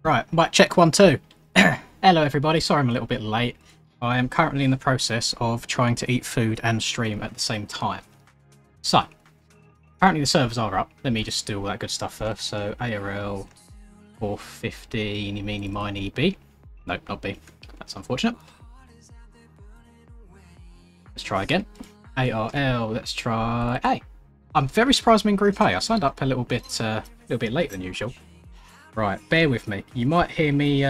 Right, mic check 1 2. Hello everybody, sorry I'm a little bit late. I am currently in the process of trying to eat food and stream at the same time. So, apparently the servers are up. Let me just do all that good stuff first. So, ARL 450, eeny meeny miny B. Nope, not B. That's unfortunate. Let's try again. ARL, let's try A. I'm very surprised I'm in Group A. I signed up a little bit late than usual. Right, bear with me. You might hear me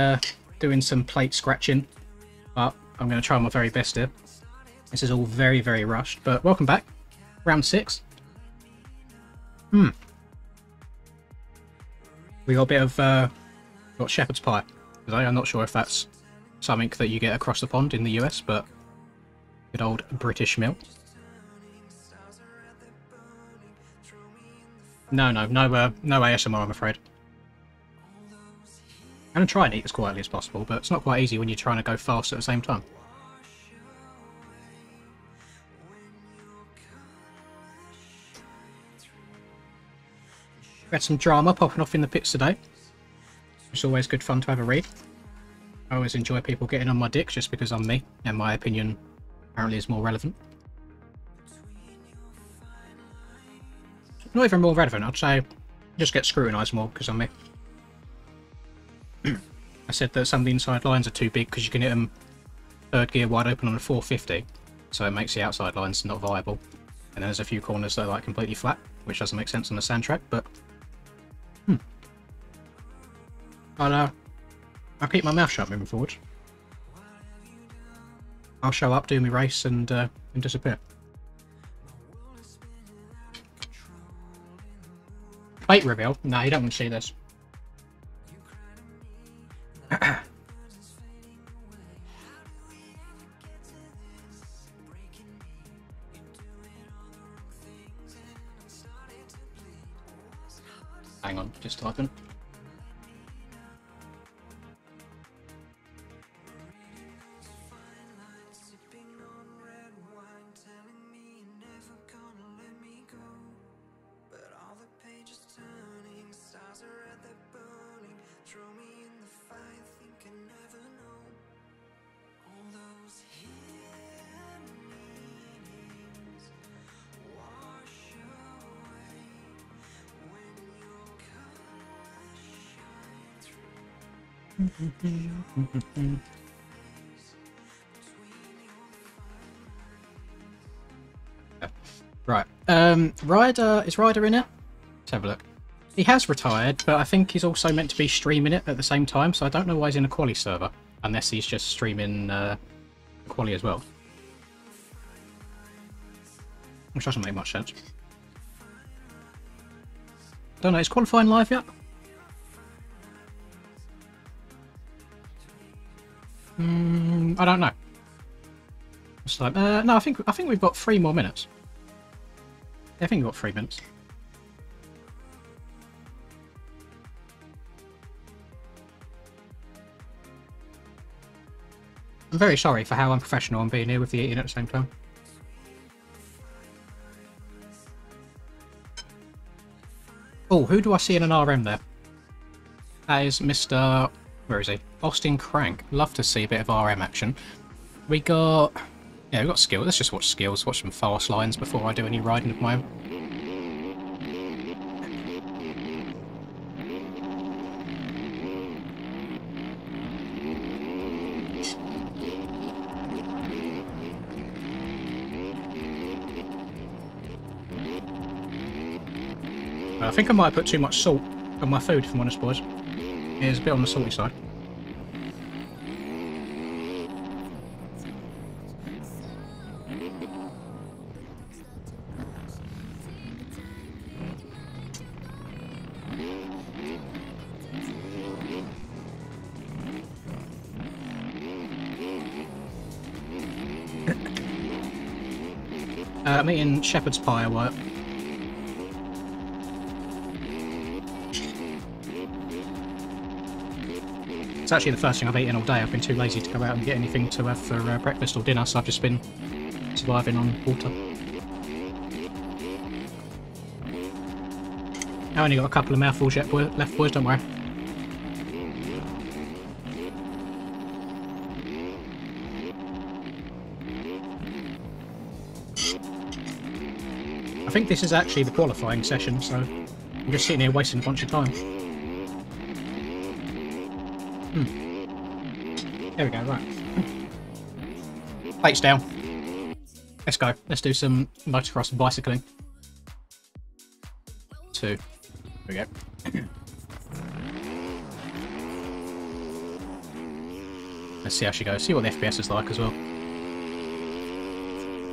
doing some plate scratching, but I'm going to try my very best here. This is all very, very rushed, but welcome back. Round 6. We got a bit of got shepherd's pie today. I'm not sure if that's something that you get across the pond in the US, but good old British meal. No ASMR, I'm afraid. I'm going to try and eat as quietly as possible, but it's not quite easy when you're trying to go fast at the same time. We had some drama popping off in the pits today. It's always good fun to have a read. I always enjoy people getting on my dick just because I'm me, and my opinion apparently is more relevant. Not even more relevant, I'd say just get scrutinised more because I'm me. I said that some of the inside lines are too big because you can hit them third gear wide open on a 450, so it makes the outside lines not viable. And then there's a few corners that are like completely flat, which doesn't make sense on the sand track, but I'll keep my mouth shut moving forward. I'll show up, do my race, and disappear. Plate reveal? No, you don't want to see this. Hang on, just typing. Right. Is Ryder in it? Let's have a look. He has retired, but I think he's also meant to be streaming it at the same time, so I don't know why he's in a quali server, unless he's just streaming quali as well. Which doesn't make much sense. Don't know, is qualifying live yet? I don't know. It's like, no, I think we've got 3 more minutes. Yeah, I think we've got 3 minutes. I'm very sorry for how unprofessional I'm being here with the eating at the same time. Oh, who do I see in an RM there? That is Mr... Where is he? Austin Crank. Love to see a bit of RM action. We got... Yeah, we got skills. Let's just watch skills. Watch some fast lines before I do any riding of my own. I think I might have put too much salt on my food, if I'm honest, boys. It's a bit on the salty side. I'm eating shepherd's pie at work. It's actually the first thing I've eaten all day. I've been too lazy to go out and get anything to have for breakfast or dinner, so I've just been surviving on water. I only got a couple of mouthfuls left, boys, don't worry. think this is actually the qualifying session, so I'm just sitting here wasting a bunch of time. There we go, right. Plates down. Let's go. Let's do some motocross bicycling. 2. There we go. Let's see how she goes. See what the FPS is like as well.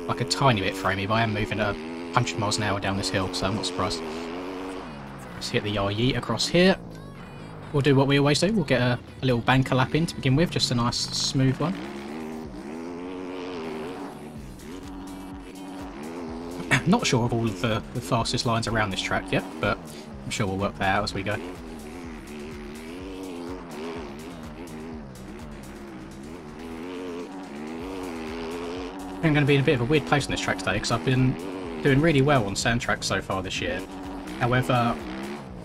Like a tiny bit framey, but I am moving at 100 miles an hour down this hill, so I'm not surprised. Let's hit the yeet across here. We'll do what we always do. We'll get a little banker lap in to begin with, just a nice smooth one. Not sure of all of the fastest lines around this track yet, but I'm sure we'll work that out as we go. I'm going to be in a bit of a weird place on this track today because I've been doing really well on sand tracks so far this year. However,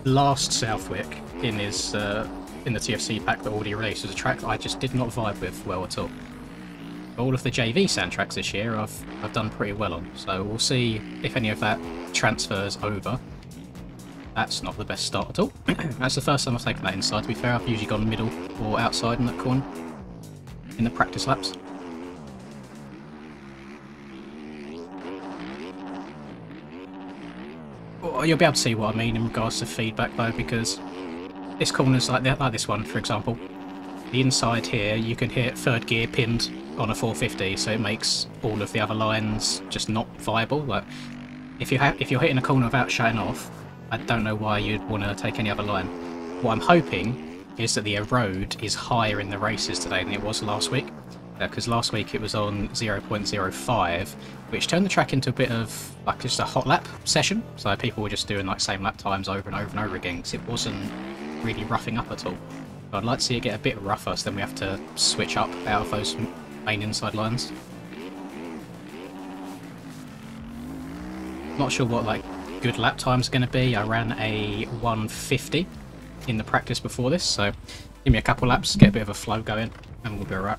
last Southwick in the TFC pack that already released was a track that I just did not vibe with well at all. All of the JV sand tracks this year I've done pretty well on, so we'll see if any of that transfers over. That's not the best start at all. That's the first time I've taken that inside, to be fair. I've usually gone middle or outside in that corner in the practice laps. Well, you'll be able to see what I mean in regards to feedback though, because this corner's like this one, for example. The inside here, you can hit third gear pinned on a 450, so it makes all of the other lines just not viable. Like, if you're hitting a corner without shutting off, I don't know why you'd want to take any other line. What I'm hoping is that the road is higher in the races today than it was last week, because last week it was on 0.05, which turned the track into a bit of like just a hot lap session. So people were just doing like same lap times over and over and over again, because it wasn't really roughing up at all. I'd like to see it get a bit rougher, so then we have to switch up out of those main inside lines. Not sure what like good lap times are going to be. I ran a 150 in the practice before this, so give me a couple laps, get a bit of a flow going, and we'll be alright.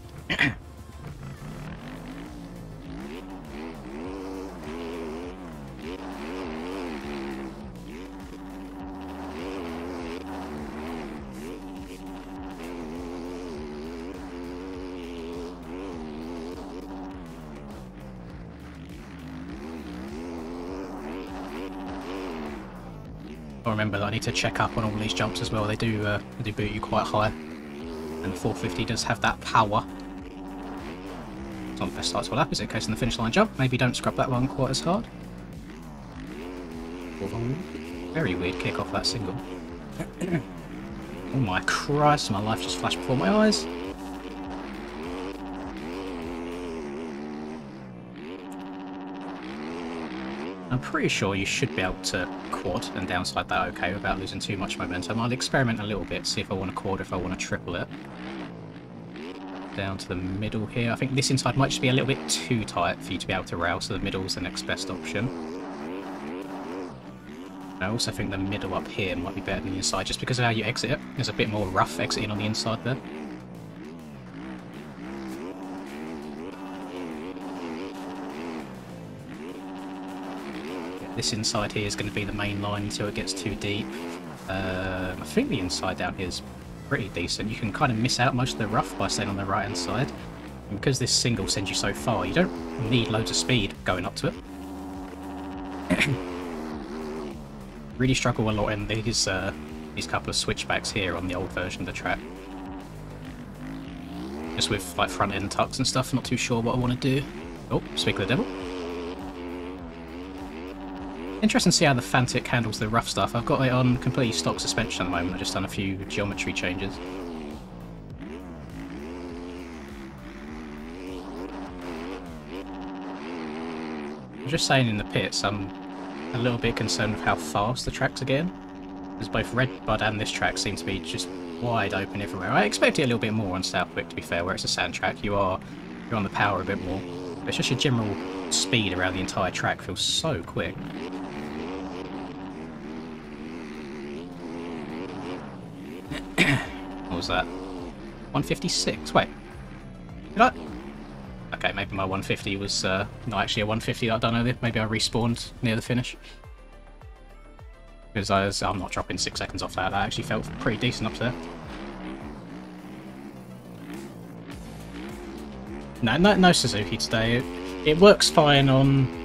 I remember that I need to check up on all these jumps as well. They do boot you quite high, and the 450 does have that power. It's not the best start to a lap, is it? In case in the finish line jump, maybe don't scrub that one quite as hard. Very weird kick off that single. Oh my Christ, my life just flashed before my eyes. I'm pretty sure you should be able to quad and downside that okay without losing too much momentum. I'll experiment a little bit, see if I want to quad, if I want to triple it. Down to the middle here. I think this inside might just be a little bit too tight for you to be able to rail, so the middle is the next best option. I also think the middle up here might be better than the inside, just because of how you exit it. There's a bit more rough exiting on the inside there. This inside here is going to be the main line until it gets too deep. I think the inside down here is pretty decent. You can kind of miss out most of the rough by staying on the right hand side. And because this single sends you so far, you don't need loads of speed going up to it. Really struggle a lot in these couple of switchbacks here on the old version of the track. Just with like front end tucks and stuff, not too sure what I want to do. Oh, speak of the devil. Interesting to see how the Fantic handles the rough stuff. I've got it on completely stock suspension at the moment. I've just done a few geometry changes. I was just saying in the pits, I'm a little bit concerned with how fast the tracks are getting. Because both Redbud and this track seem to be just wide open everywhere. I expected a little bit more on Southwick, to be fair, where it's a sand track. You're on the power a bit more. But it's just your general speed around the entire track feels so quick. What was that? 156? Wait. Did I? Okay, maybe my 150 was not actually a 150 that I'd done earlier. Maybe I respawned near the finish. Because I'm not dropping 6 seconds off that. That actually felt pretty decent up there. No Suzuki today. It works fine on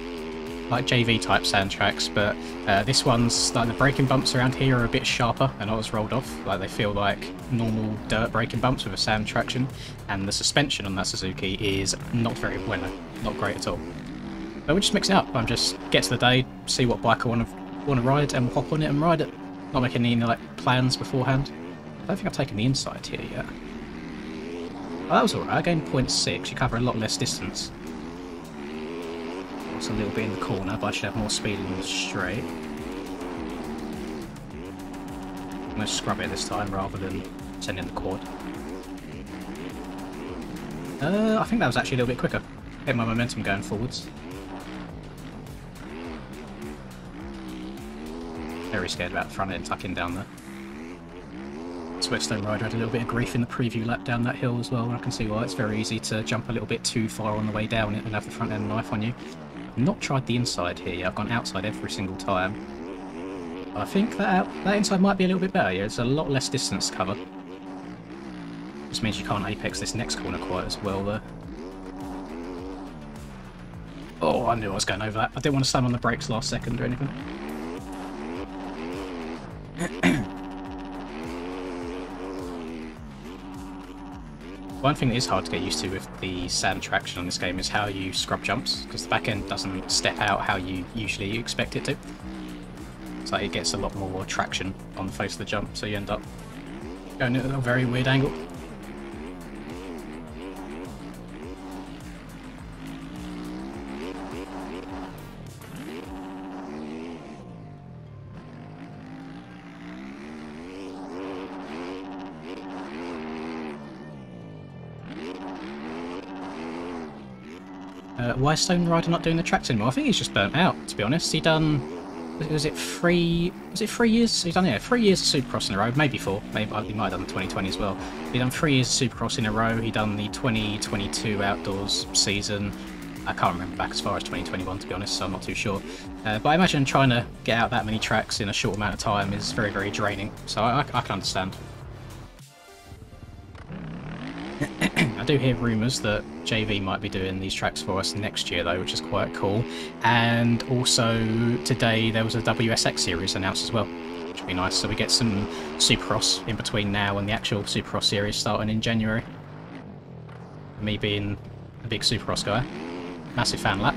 like JV type sand tracks, but this one's like the braking bumps around here are a bit sharper and not as rolled off. Like they feel like normal dirt braking bumps with a sand traction, and the suspension on that Suzuki is not very well, not great at all. But we'll just mix it up. I'm just get to the day, see what bike I want to ride, and we'll hop on it and ride it. Not making any like plans beforehand. I don't think I've taken the inside here yet. Oh, that was alright. I gained 0.6. You cover a lot less distance. It's a little bit in the corner, but I should have more speed in the straight. I'm going to scrub it this time rather than sending the quad. I think that was actually a little bit quicker. Get my momentum going forwards. Very scared about the front end tucking down there. Sweatstone Rider had a little bit of grief in the preview lap down that hill as well, and I can see why. It's very easy to jump a little bit too far on the way down it and have the front end knife on you. I've not tried the inside here yet. I've gone outside every single time. I think that inside might be a little bit better. Yeah, it's a lot less distance to cover. Just means you can't apex this next corner quite as well there. Oh, I knew I was going over that. I didn't want to slam on the brakes last second or anything. One thing that is hard to get used to with the sand traction on this game is how you scrub jumps, because the back end doesn't step out how you usually expect it to. So it gets a lot more traction on the face of the jump, so you end up going at a very weird angle. Why is Stone Rider not doing the tracks anymore? I think he's just burnt out, to be honest. He done, was it 3 years? He's done, yeah, 3 years of Supercross in a row, maybe 4. Maybe he might have done the 2020 as well. He done 3 years of Supercross in a row. He done the 2022 outdoors season. I can't remember back as far as 2021, to be honest, so I'm not too sure. But I imagine trying to get out that many tracks in a short amount of time is very, very draining. So I can understand. I do hear rumours that JV might be doing these tracks for us next year though, which is quite cool. And also today there was a WSX series announced as well, which would be nice. So we get some Supercross in between now and the actual Supercross series starting in January. Me being a big Supercross guy, massive fan lap.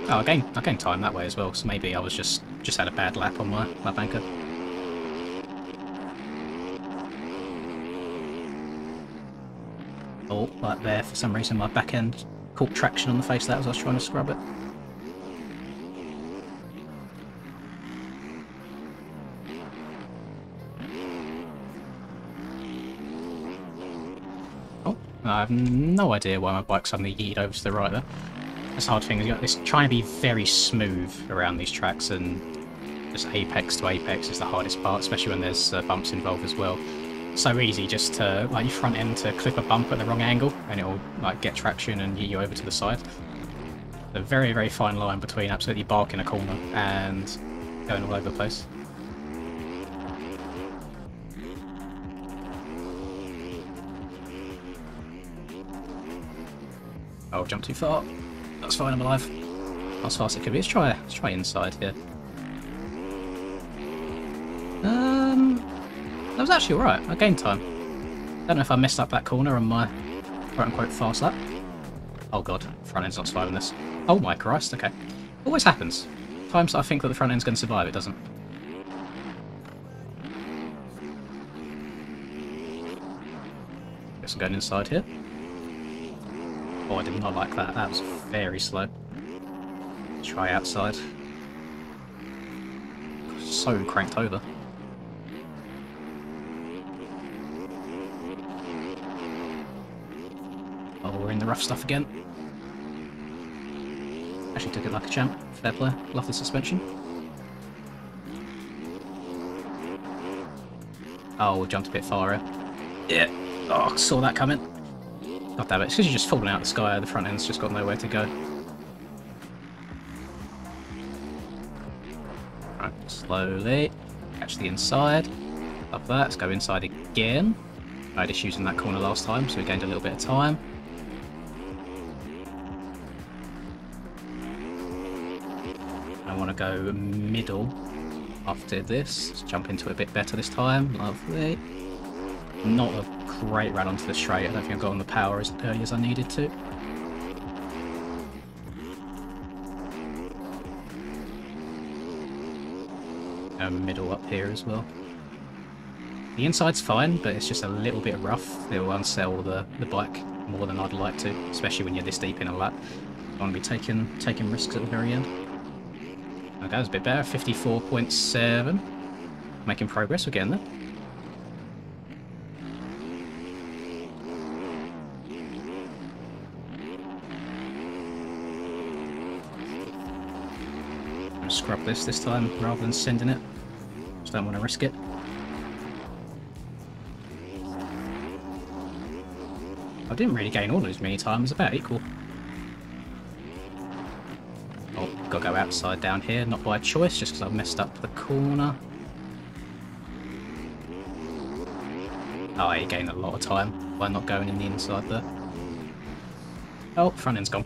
Oh, I gained time that way as well, so maybe I was just had a bad lap on my banker. Oh, right there, for some reason my back end caught traction on the face of that as I was trying to scrub it. Oh, I have no idea why my bike suddenly yeeted over to the right there. That's the hard thing, is trying to be very smooth around these tracks, and just apex to apex is the hardest part, especially when there's bumps involved as well. So easy just to, like, your front end to clip a bump at the wrong angle and it'll like get traction and yeet you over to the side. A very, very fine line between absolutely barking a corner and going all over the place. Oh, jump too far. That's fine, I'm alive. Not as fast as it could be. Let's try inside here. That was actually alright. I gained time. Don't know if I messed up that corner on my quote-unquote fast lap. Oh god, front end's not surviving this. Oh my Christ, okay. Always happens. Times that I think that the front end's going to survive, it doesn't. Guess I'm going inside here. Oh, I did not like that. That was very slow. Let's try outside. So cranked over. Oh, we're in the rough stuff again. Actually took it like a champ. Fair play. Love the suspension. Oh, jumped a bit far. Yeah. Oh, saw that coming. God damn it. It's because you're just falling out of the sky. The front end's just got nowhere to go. Right, slowly. Catch the inside. Love that. Let's go inside again. I had issues in that corner last time, so we gained a little bit of time. I want to go middle after this. Let's jump into it a bit better this time. Lovely. Not a great run onto the straight. I don't think I got on the power as early as I needed to. Middle up here as well. The inside's fine, but it's just a little bit rough. It will unsell the bike more than I'd like to, especially when you're this deep in a lap. I want to be taking risks at the very end. Okay, that was a bit better. 54.7. Making progress, we're getting there. I'm going to scrub this time rather than sending it. Just don't want to risk it. I didn't really gain all those many times, about equal. Oh, gotta go outside down here, not by choice, just because I've messed up the corner. Oh, you gained a lot of time by not going in the inside there. Oh, front end's gone.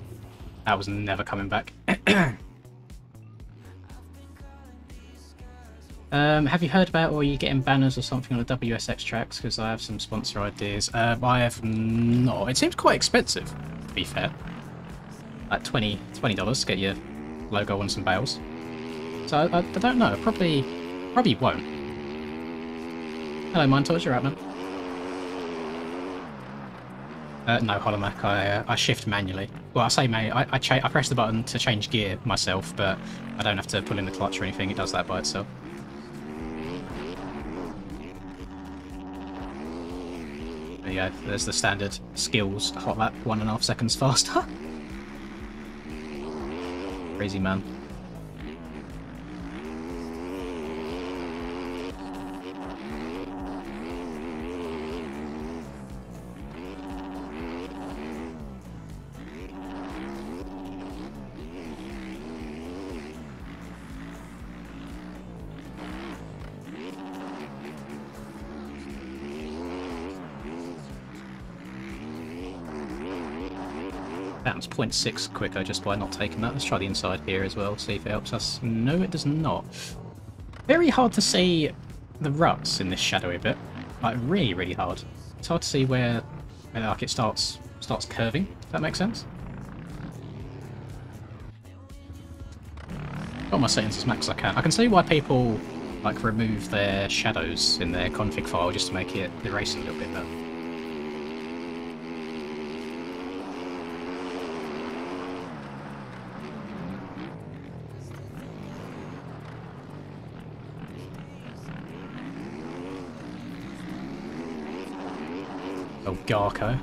That was never coming back. Have you heard about, or are you getting banners or something on the WSX tracks? Because I have some sponsor ideas. I have not. It seems quite expensive, to be fair. Like $20 to get your logo on some bales. So I don't know. Probably won't. Hello, Mindtorch, you're out, man. No, Holomac, I shift manually. Well, I say manually. I press the button to change gear myself, but I don't have to pull in the clutch or anything. It does that by itself. There you go. There's the standard skills hot lap, 1.5 seconds faster. Crazy man. That was 0.6 quicker just by not taking that. Let's try the inside here as well, see if it helps us. No, it does not. Very hard to see the ruts in this shadowy bit. Like, really, really hard. It's hard to see where like, it starts curving, if that makes sense. Got my settings as max as I can. I can see why people like remove their shadows in their config file just to make it the racing a little bit better. Oh, Garco.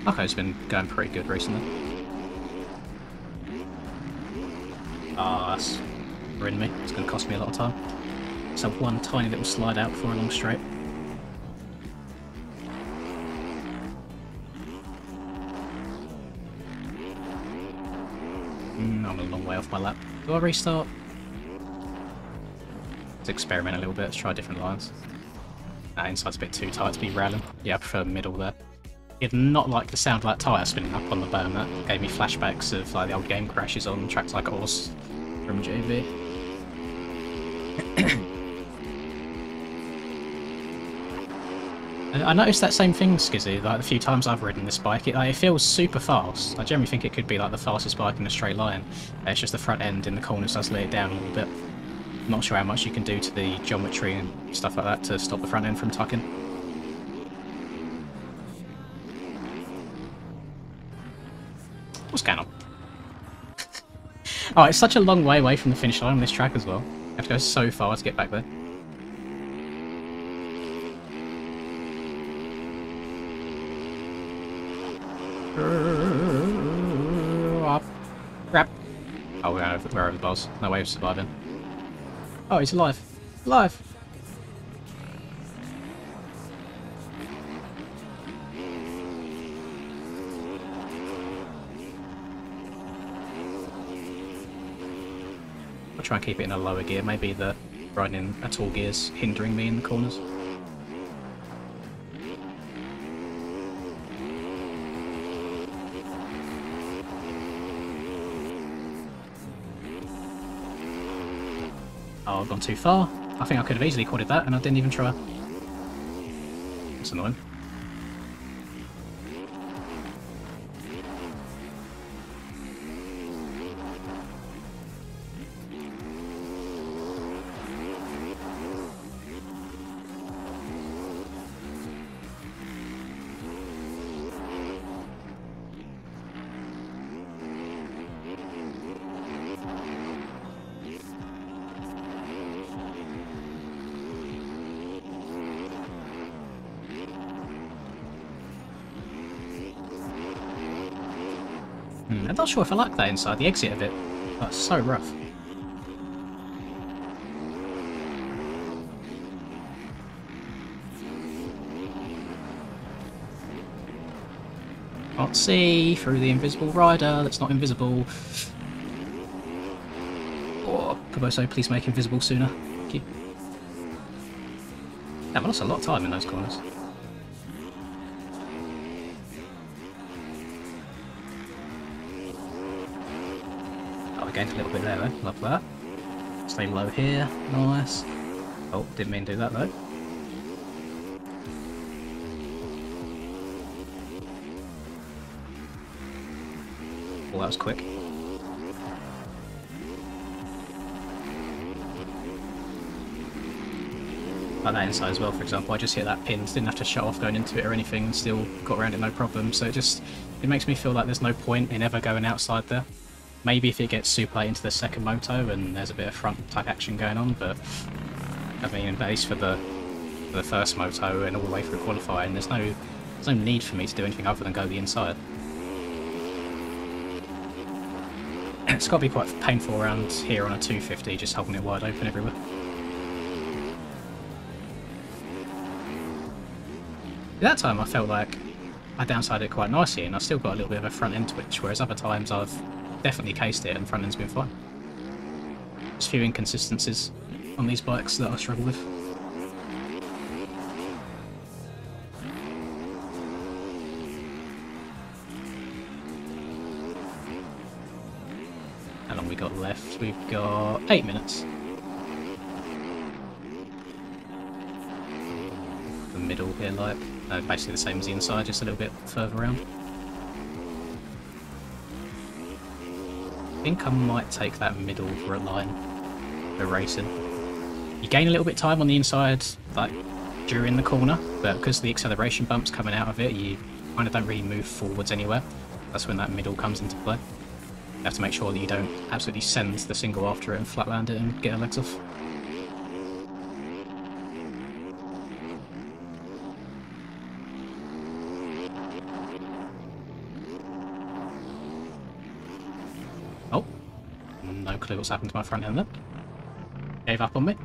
Okay, it's been going pretty good recently. Ah, that's ruined me. It's going to cost me a lot of time. So one tiny little slide out for a long straight. I'm a long way off my lap. Do I restart? Let's experiment a little bit, let's try different lines. That inside's a bit too tight to be rallying. Yeah, I prefer middle there. Did not like the sound of that tyre spinning up on the berm. That gave me flashbacks of like the old game crashes on tracks like Oz from JV. I noticed that same thing, Skizzy, like the few times I've ridden this bike. It feels super fast. I generally think it could be like the fastest bike in a straight line. It's just the front end in the corners does lay it down a little bit. I'm not sure how much you can do to the geometry and stuff like that to stop the front end from tucking. What's going on? Oh, it's such a long way away from the finish line on this track as well. You have to go so far to get back there. Crap. Oh, we're going over wherever the boss. No way of surviving. Oh, he's alive. Alive! I'll try and keep it in a lower gear. Maybe the riding in a tall gear's hindering me in the corners. Oh, I've gone too far. I think I could have easily quadded that, and I didn't even try. That's annoying. I'm not sure if I like that inside, the exit of it. That's so rough. Can't see through the invisible rider that's not invisible. Oh, Proboso, please make invisible sooner. Thank you. Damn, I lost a lot of time in those corners. Gained a little bit there though, love that. Stay low here, nice. Oh, didn't mean to do that though. Oh, that was quick. Like that inside as well, for example, I just hit that pin, didn't have to shut off going into it or anything, and still got around it no problem, so it makes me feel like there's no point in ever going outside there. Maybe if it gets super late into the second moto and there's a bit of front type action going on, but I mean, in base for the first moto and all the way through qualifying, there's no need for me to do anything other than go the inside. It's got to be quite painful around here on a 250, just holding it wide open everywhere. That time I felt like I downsided it quite nicely and I still got a little bit of a front end twitch, whereas other times I've definitely cased it and the front end's been fine. There's a few inconsistencies on these bikes that I struggle with. How long we got left? We've got 8 minutes. The middle here, like, basically the same as the inside, just a little bit further around. I think I might take that middle line for racing. You gain a little bit of time on the inside, like during the corner, but because the acceleration bump's coming out of it, you kind of don't really move forwards anywhere. That's when that middle comes into play. You have to make sure that you don't absolutely send the single after it and flatland it and get her legs off. Oh, no clue what's happened to my front end there. Gave up on me.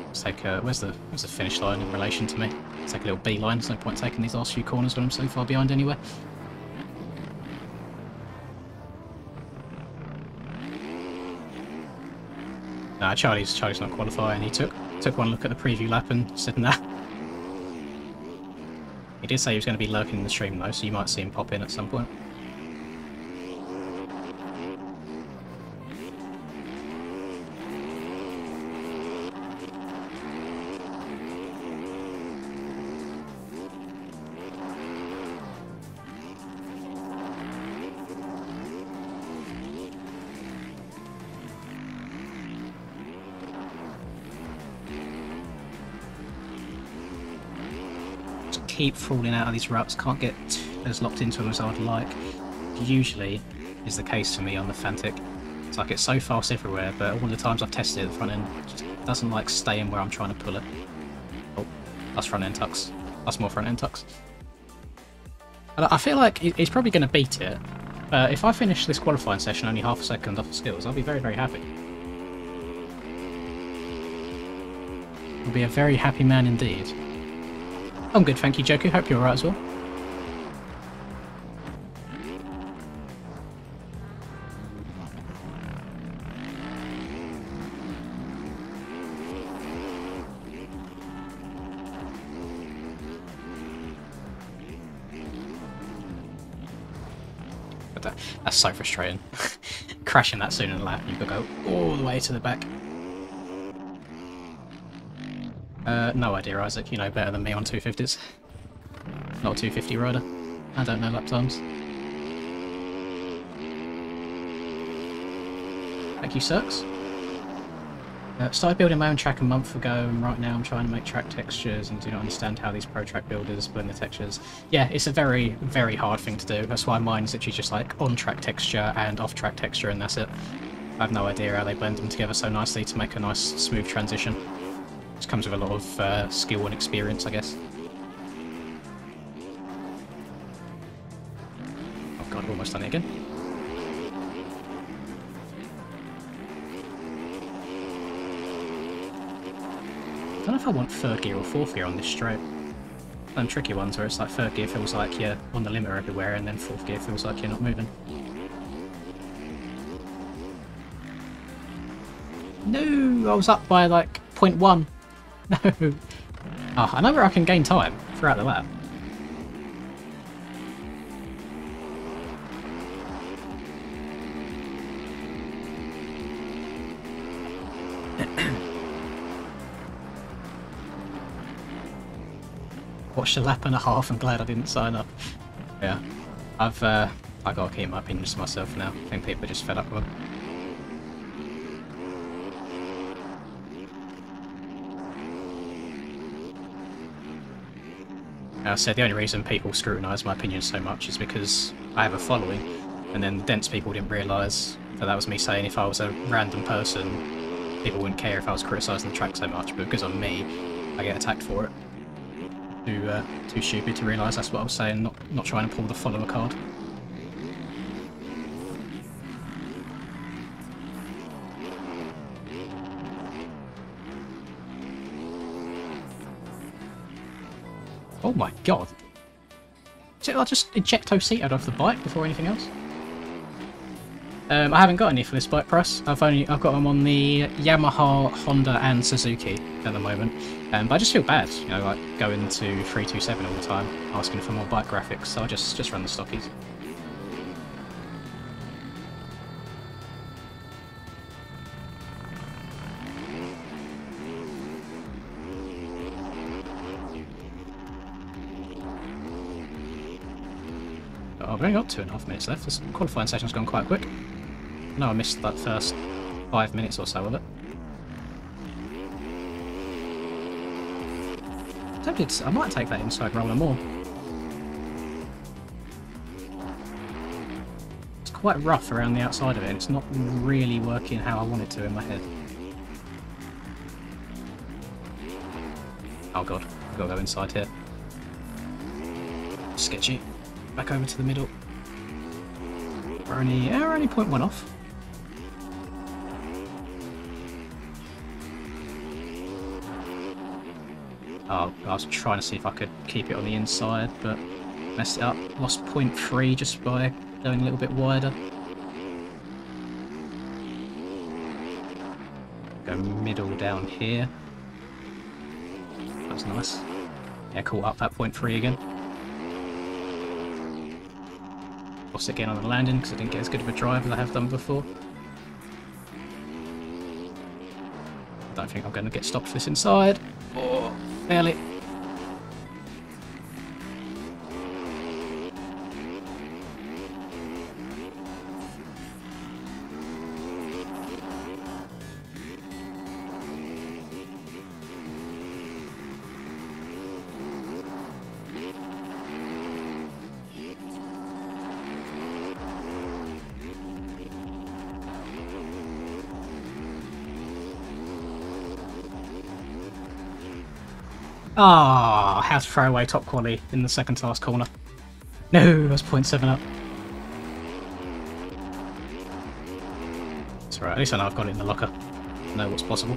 Let's take where's the finish line in relation to me? Let's take a little B line. There's no point taking these last few corners when I'm so far behind anyway. Nah, Charlie's not qualifying. He took one look at the preview lap and said nah. He did say he was going to be lurking in the stream though, so you might see him pop in at some point. Keep falling out of these ruts, can't get as locked into them as I would like. Usually is the case for me on the Fantic. It's like it's so fast everywhere, but all the times I've tested it, the front end just doesn't like staying where I'm trying to pull it. Oh, that's front end tucks. That's more front end tucks. I feel like he's probably going to beat it, If I finish this qualifying session only half a second off the skills, I'll be very, very happy. I'll be a very happy man indeed. I'm good, thank you, Joku. Hope you're alright as well. That's so frustrating. Crashing that soon in a lap, you've got to go all the way to the back. No idea, Isaac. You know better than me on 250s. Not a 250 rider. I don't know lap times. Thank you, Cirques. Started building my own track a month ago, and right now I'm trying to make track textures and do not understand how these pro track builders blend the textures. Yeah, it's a very, very hard thing to do. That's why mine's literally just like on track texture and off track texture, and that's it. I have no idea how they blend them together so nicely to make a nice smooth transition. Just comes with a lot of skill and experience, I guess. Oh god, I've almost done it again. I don't know if I want third gear or fourth gear on this straight. Some tricky ones where it's like third gear feels like you're on the limiter everywhere, and then fourth gear feels like you're not moving. No, I was up by like 0.1. No. Oh, I know where I can gain time throughout the lap. Watched a lap and a half and glad I didn't sign up. Yeah, I gotta keep my opinions to myself now. I think people are just fed up with them. I said the only reason people scrutinise my opinions so much is because I have a following, and then dense people didn't realise that that was me saying if I was a random person, people wouldn't care if I was criticising the track so much, but because I'm me, I get attacked for it. Too stupid to realise that's what I was saying, not trying to pull the follower card. Oh my god! Did I just ejecto-seated off the bike before anything else? I haven't got any for this bike price. I've got them on the Yamaha, Honda, and Suzuki at the moment. But I just feel bad, you know, like going to 327 all the time, asking for more bike graphics. So I just run the stockies. Oh, I've only got 2.5 minutes left. This qualifying session's gone quite quick. I know I missed that first 5 minutes or so of it. I might take that inside roller more. It's quite rough around the outside of it, and it's not really working how I want it to in my head. Oh god, I've got to go inside here. Sketchy. Back over to the middle. We're only 0.1 off. Oh, I was trying to see if I could keep it on the inside, but messed it up. Lost 0.3 just by going a little bit wider. Go middle down here. That was nice. Yeah, caught up at 0.3 again. Lost again on the landing because I didn't get as good of a drive as I have done before. Don't think I'm going to get stopped for this inside. Oh, barely. Ah, how to throw away top quality in the second to last corner. No, I was 0.7 up. That's right. At least I know I've got it in the locker. I know what's possible.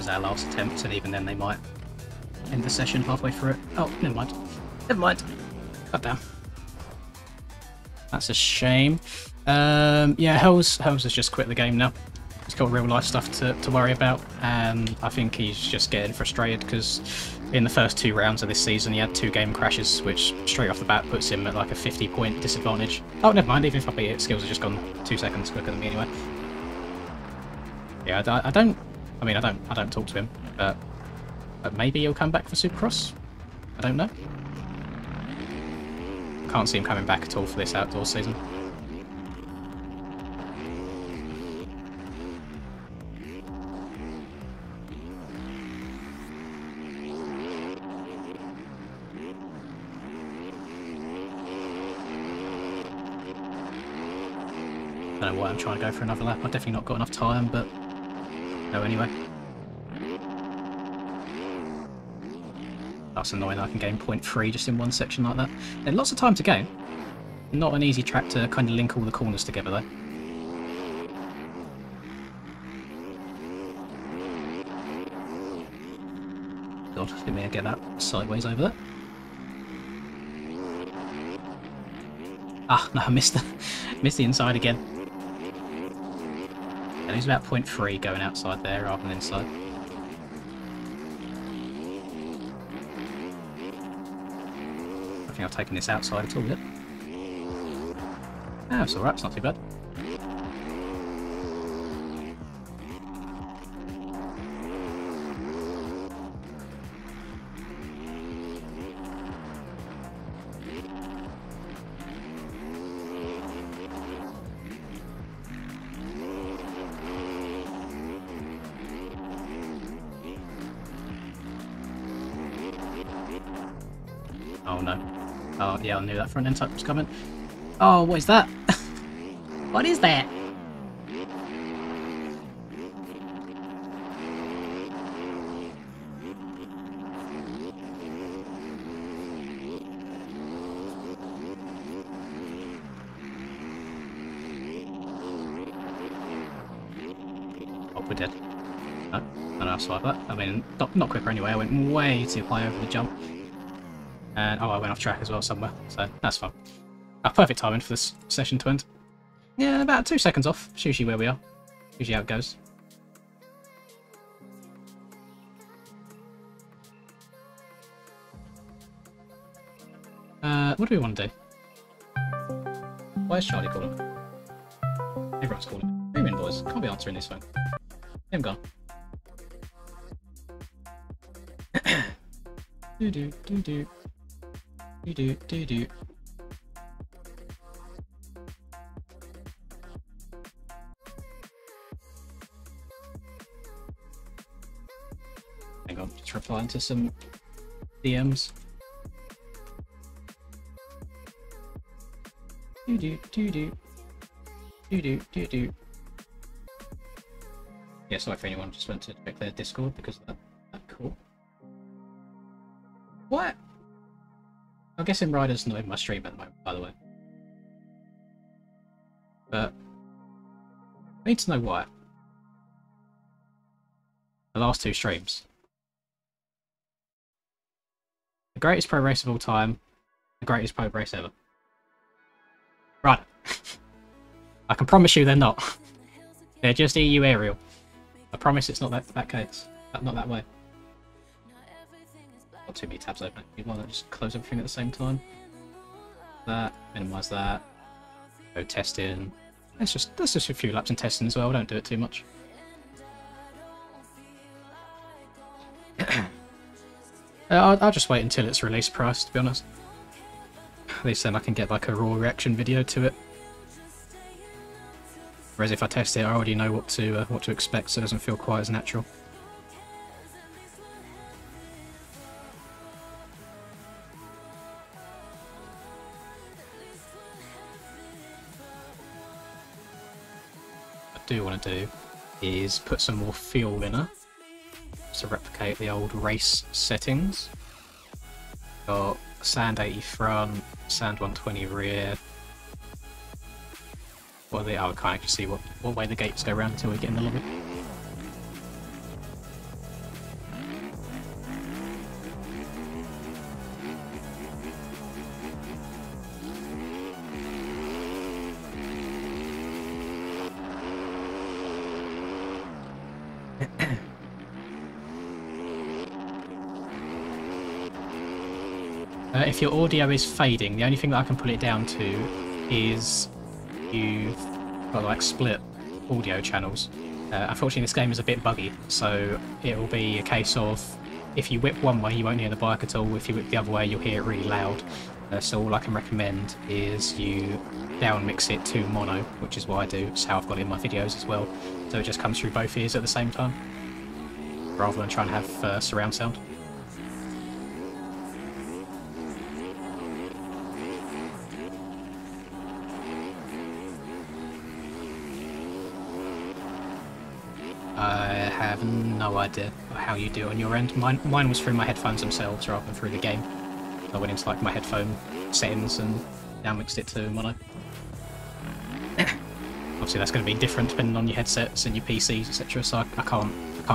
Our last attempt, and even then they might end the session halfway through it. Oh, never mind. Never mind. God damn. That's a shame. Yeah, Hells has just quit the game now. He's got real life stuff to worry about, and I think he's just getting frustrated because in the first 2 rounds of this season he had 2 game crashes, which straight off the bat puts him at like a 50-point disadvantage. Oh, never mind. Even if I beat it, skills have just gone 2 seconds quicker than me anyway. Yeah, I don't talk to him, but maybe he'll come back for Supercross. I don't know. Can't see him coming back at all for this outdoor season. I don't know why I'm trying to go for another lap. I've definitely not got enough time, but no, anyway. That's annoying that I can gain 0.3 just in one section like that. And lots of time to gain. Not an easy track to kind of link all the corners together though. God, didn't mean to get that sideways over there. Ah, no, I missed the inside again. And he's about 0.3 going outside there rather than inside. I think I've taken this outside at all yet. Ah, it's alright, it's not too bad. Oh no. Oh yeah, I knew that front end type was coming. Oh, what is that? What is that? Oh, we're dead. No, I swiped that. I mean, not quicker anyway. I went way too high over the jump. And oh, I went off track as well somewhere, so that's fine. Perfect timing for this session to end. Yeah, about 2 seconds off. It's usually where we are. Usually how it goes. What do we want to do? Why is Charlie calling? Everyone's calling. Dreaming boys. Can't be answering this phone. Get him gone. Do do do do. Do do do do. Hang on, just replying to some DMs. Do do do do. Do do do do. Yeah, sorry for anyone just went to check their Discord because of that cool. What? I'm guessing Ryder's not in my stream at the moment, by the way. But I need to know why. The last 2 streams. The greatest pro race of all time, the greatest pro race ever. Right. I can promise you they're not. They're just EU aerial. I promise it's not that case. Not that way. Got too many tabs open. You want to just close everything at the same time. That, minimise that. Go testing. That's just a few laps in testing as well. Don't do it too much. I'll just wait until it's release price, to be honest. At least then I can get like a raw reaction video to it. Whereas if I test it, I already know what to expect, so it doesn't feel quite as natural. do want to do is put some more fuel in her to replicate the old race settings. Got sand 80 front, sand 120 rear. What are they? Oh, I can't actually see what way the gates go around until we get in the lobby. If your audio is fading, the only thing that I can put it down to is you've got like split audio channels. Unfortunately this game is a bit buggy, so it will be a case of if you whip one way you won't hear the bike at all, if you whip the other way you'll hear it really loud. So all I can recommend is you down mix it to mono, which is what I do, it's how I've got it in my videos as well, so it just comes through both ears at the same time, rather than trying to have surround sound. I have no idea how you do it on your end. Mine was through my headphones themselves rather than through the game. I went into like my headphone settings and downmixed it to mono. Obviously that's going to be different depending on your headsets and your PCs, etc. So I can't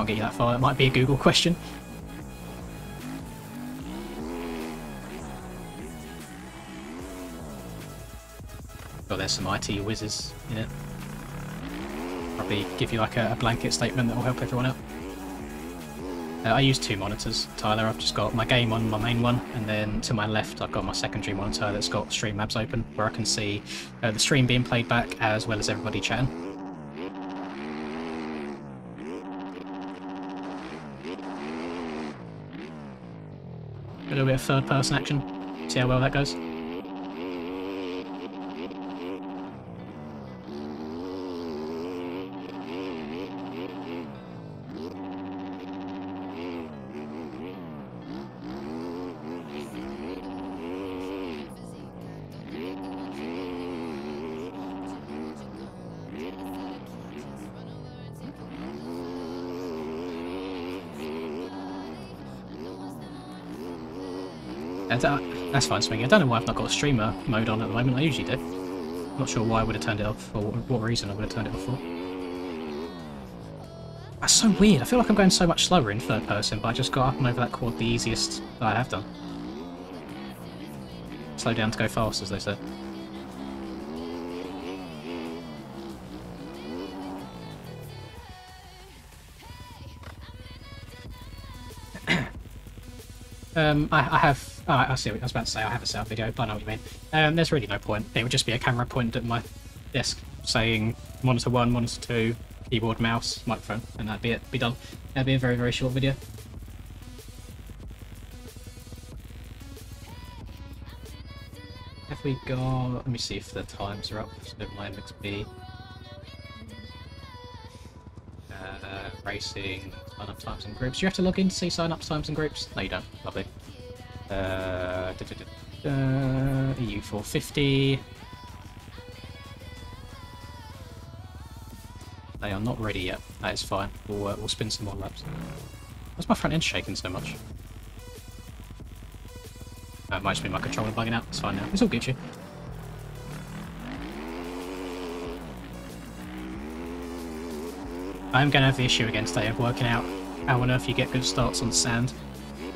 get you that far. It might be a Google question. Oh, there's some IT whizzes in it. Probably give you like a blanket statement that will help everyone out. I use two monitors, Tyler. I've just got my game on my main one, and then to my left I've got my secondary monitor that's got Streamlabs open, where I can see the stream being played back as well as everybody chatting. A little bit of third-person action. See how well that goes. That's fine, Swingy. I don't know why I've not got a streamer mode on at the moment. I usually do. Not sure why I would have turned it off, or what reason I would have turned it off for. That's so weird. I feel like I'm going so much slower in third person, but I just got up and over that quad the easiest that I have done. Slow down to go fast, as they say. I have... Oh, I see what I was about to say. I have a sound video, but I know what you mean. There's really no point. It would just be a camera pointed at my desk saying monitor 1, monitor 2, keyboard, mouse, microphone, and that'd be it. Be done. That'd be a very, very short video. Have we got... Let me see if the times are up. So my MXB. Racing, sign up times and groups. Do you have to log in to see sign up times and groups? No, you don't. Lovely. EU 450. They are not ready yet. That is fine. We'll spin some more laps. Why's my front end shaking so much? It might just be my controller bugging out. It's fine now. It's all Gucci. I'm going to have the issue again today of working out how on earth you get good starts on sand.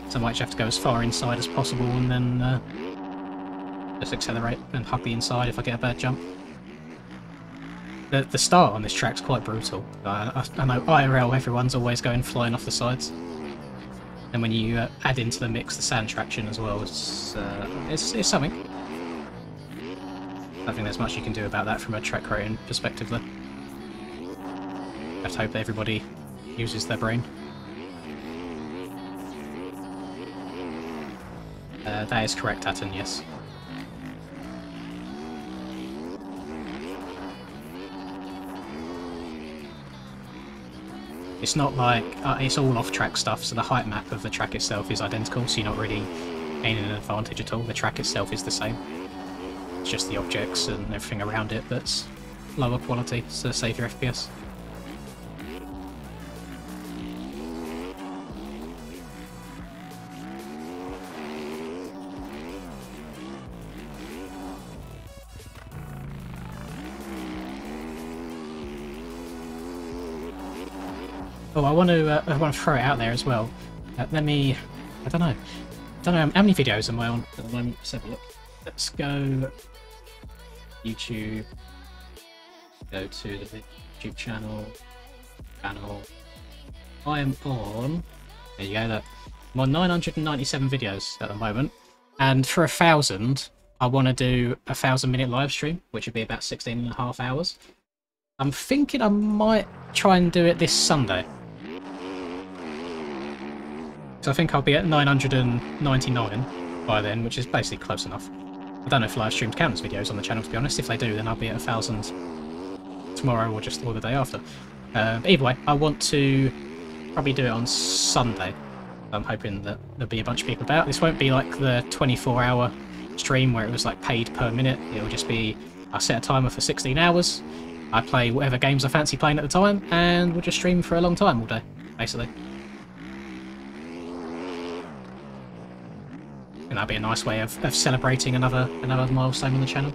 So I might just have to go as far inside as possible and then just accelerate and hug the inside if I get a bad jump. The start on this track's quite brutal. I know IRL everyone's always going flying off the sides. And when you add into the mix the sand traction as well, it's something. I don't think there's much you can do about that from a track rating perspective though. I have to hope that everybody uses their brain. That is correct, Atten, yes. It's not like... it's all off-track stuff, so the height map of the track itself is identical, so you're not really gaining an advantage at all. The track itself is the same. It's just the objects and everything around it that's lower quality to save your FPS. Oh, I want to throw it out there as well. Let me. I don't know how many videos am I on at the moment. Let's have a look. Let's go YouTube. Go to the YouTube channel. I am on. There you go. That I'm on 997 videos at the moment, and for 1,000, I want to do a 1,000-minute live stream, which would be about 16.5 hours. I'm thinking I might try and do it this Sunday. So I think I'll be at 999 by then, which is basically close enough. I don't know if live streams count as videos on the channel, to be honest. If they do, then I'll be at 1,000 tomorrow or the day after. Either way, I want to probably do it on Sunday. I'm hoping that there'll be a bunch of people about. This won't be like the 24-hour stream where it was like paid per minute. It'll just be, I set a timer for 16 hours. I play whatever games I fancy playing at the time, and we'll just stream for a long time all day, basically. And that'd be a nice way of celebrating another milestone on the channel.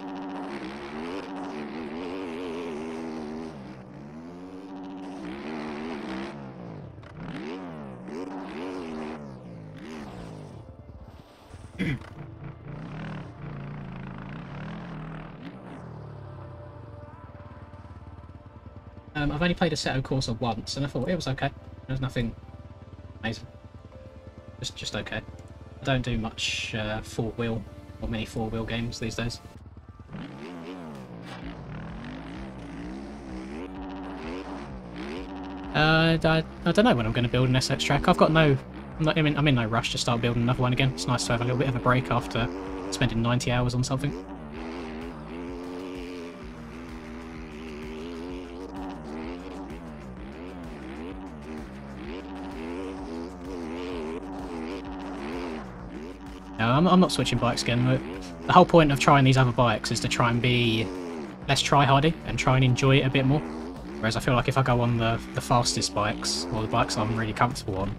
I've only played Assetto Corsa once, and I thought it was okay. There's nothing amazing. Just okay. I don't do much four-wheel or many four-wheel games these days. I don't know when I'm going to build an SX track. I've got no... I'm in no rush to start building another one again. It's nice to have a little bit of a break after spending 90 hours on something. No, I'm not switching bikes again. The whole point of trying these other bikes is to try and be less try-hardy and try and enjoy it a bit more. Whereas I feel like if I go on the fastest bikes, or the bikes I'm really comfortable on,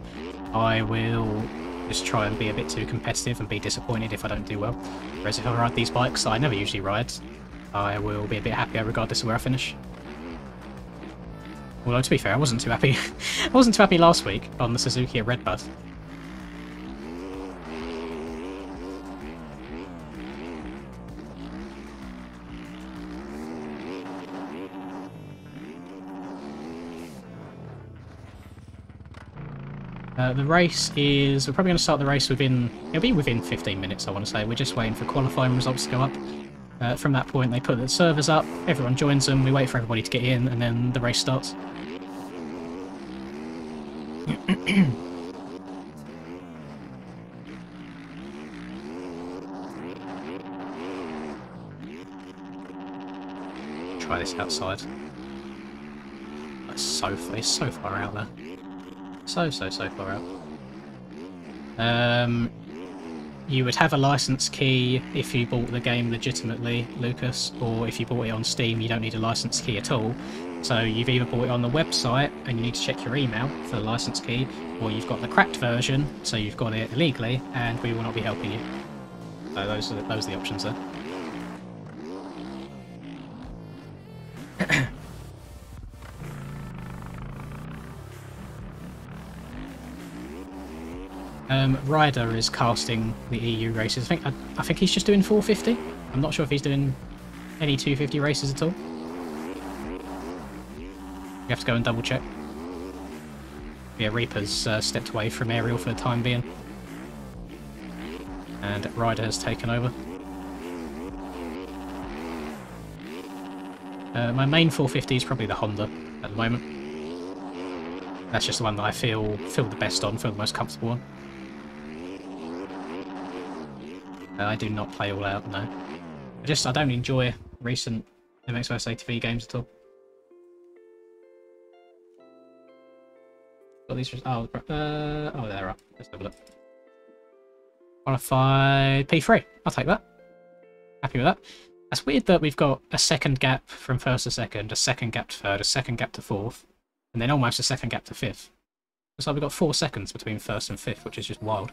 I will just try and be a bit too competitive and be disappointed if I don't do well. Whereas if I ride these bikes that I never usually ride, I will be a bit happier regardless of where I finish. Although to be fair, I wasn't too happy. I wasn't too happy last week on the Suzuki at Redbud. The race is... We're probably going to start the race within... It'll be within 15 minutes, I want to say. We're just waiting for qualifying results to go up. From that point, they put the servers up, everyone joins them, we wait for everybody to get in, and then the race starts. Try this outside. It's so far out there. So far out. You would have a license key if you bought the game legitimately, Lucas, or if you bought it on Steam, you don't need a license key at all. So you've either bought it on the website and you need to check your email for the license key, or you've got the cracked version, so you've got it illegally, and we will not be helping you. So those are the options there. Ryder is casting the EU races. I think he's just doing 450. I'm not sure if he's doing any 250 races at all. You have to go and double check. Yeah, Reaper's stepped away from Aerial for the time being, and Ryder has taken over. My main 450 is probably the Honda at the moment. That's just the one that I feel the best on, feel the most comfortable on. I do not play all out, no. I don't enjoy recent MX vs ATV games at all. Got these. Oh, there are. Let's have a look. Qualified P3. I'll take that. Happy with that. That's weird that we've got a second gap from first to second, a second gap to third, a second gap to fourth, and then almost a second gap to fifth. Looks like we've got 4 seconds between first and fifth, which is just wild.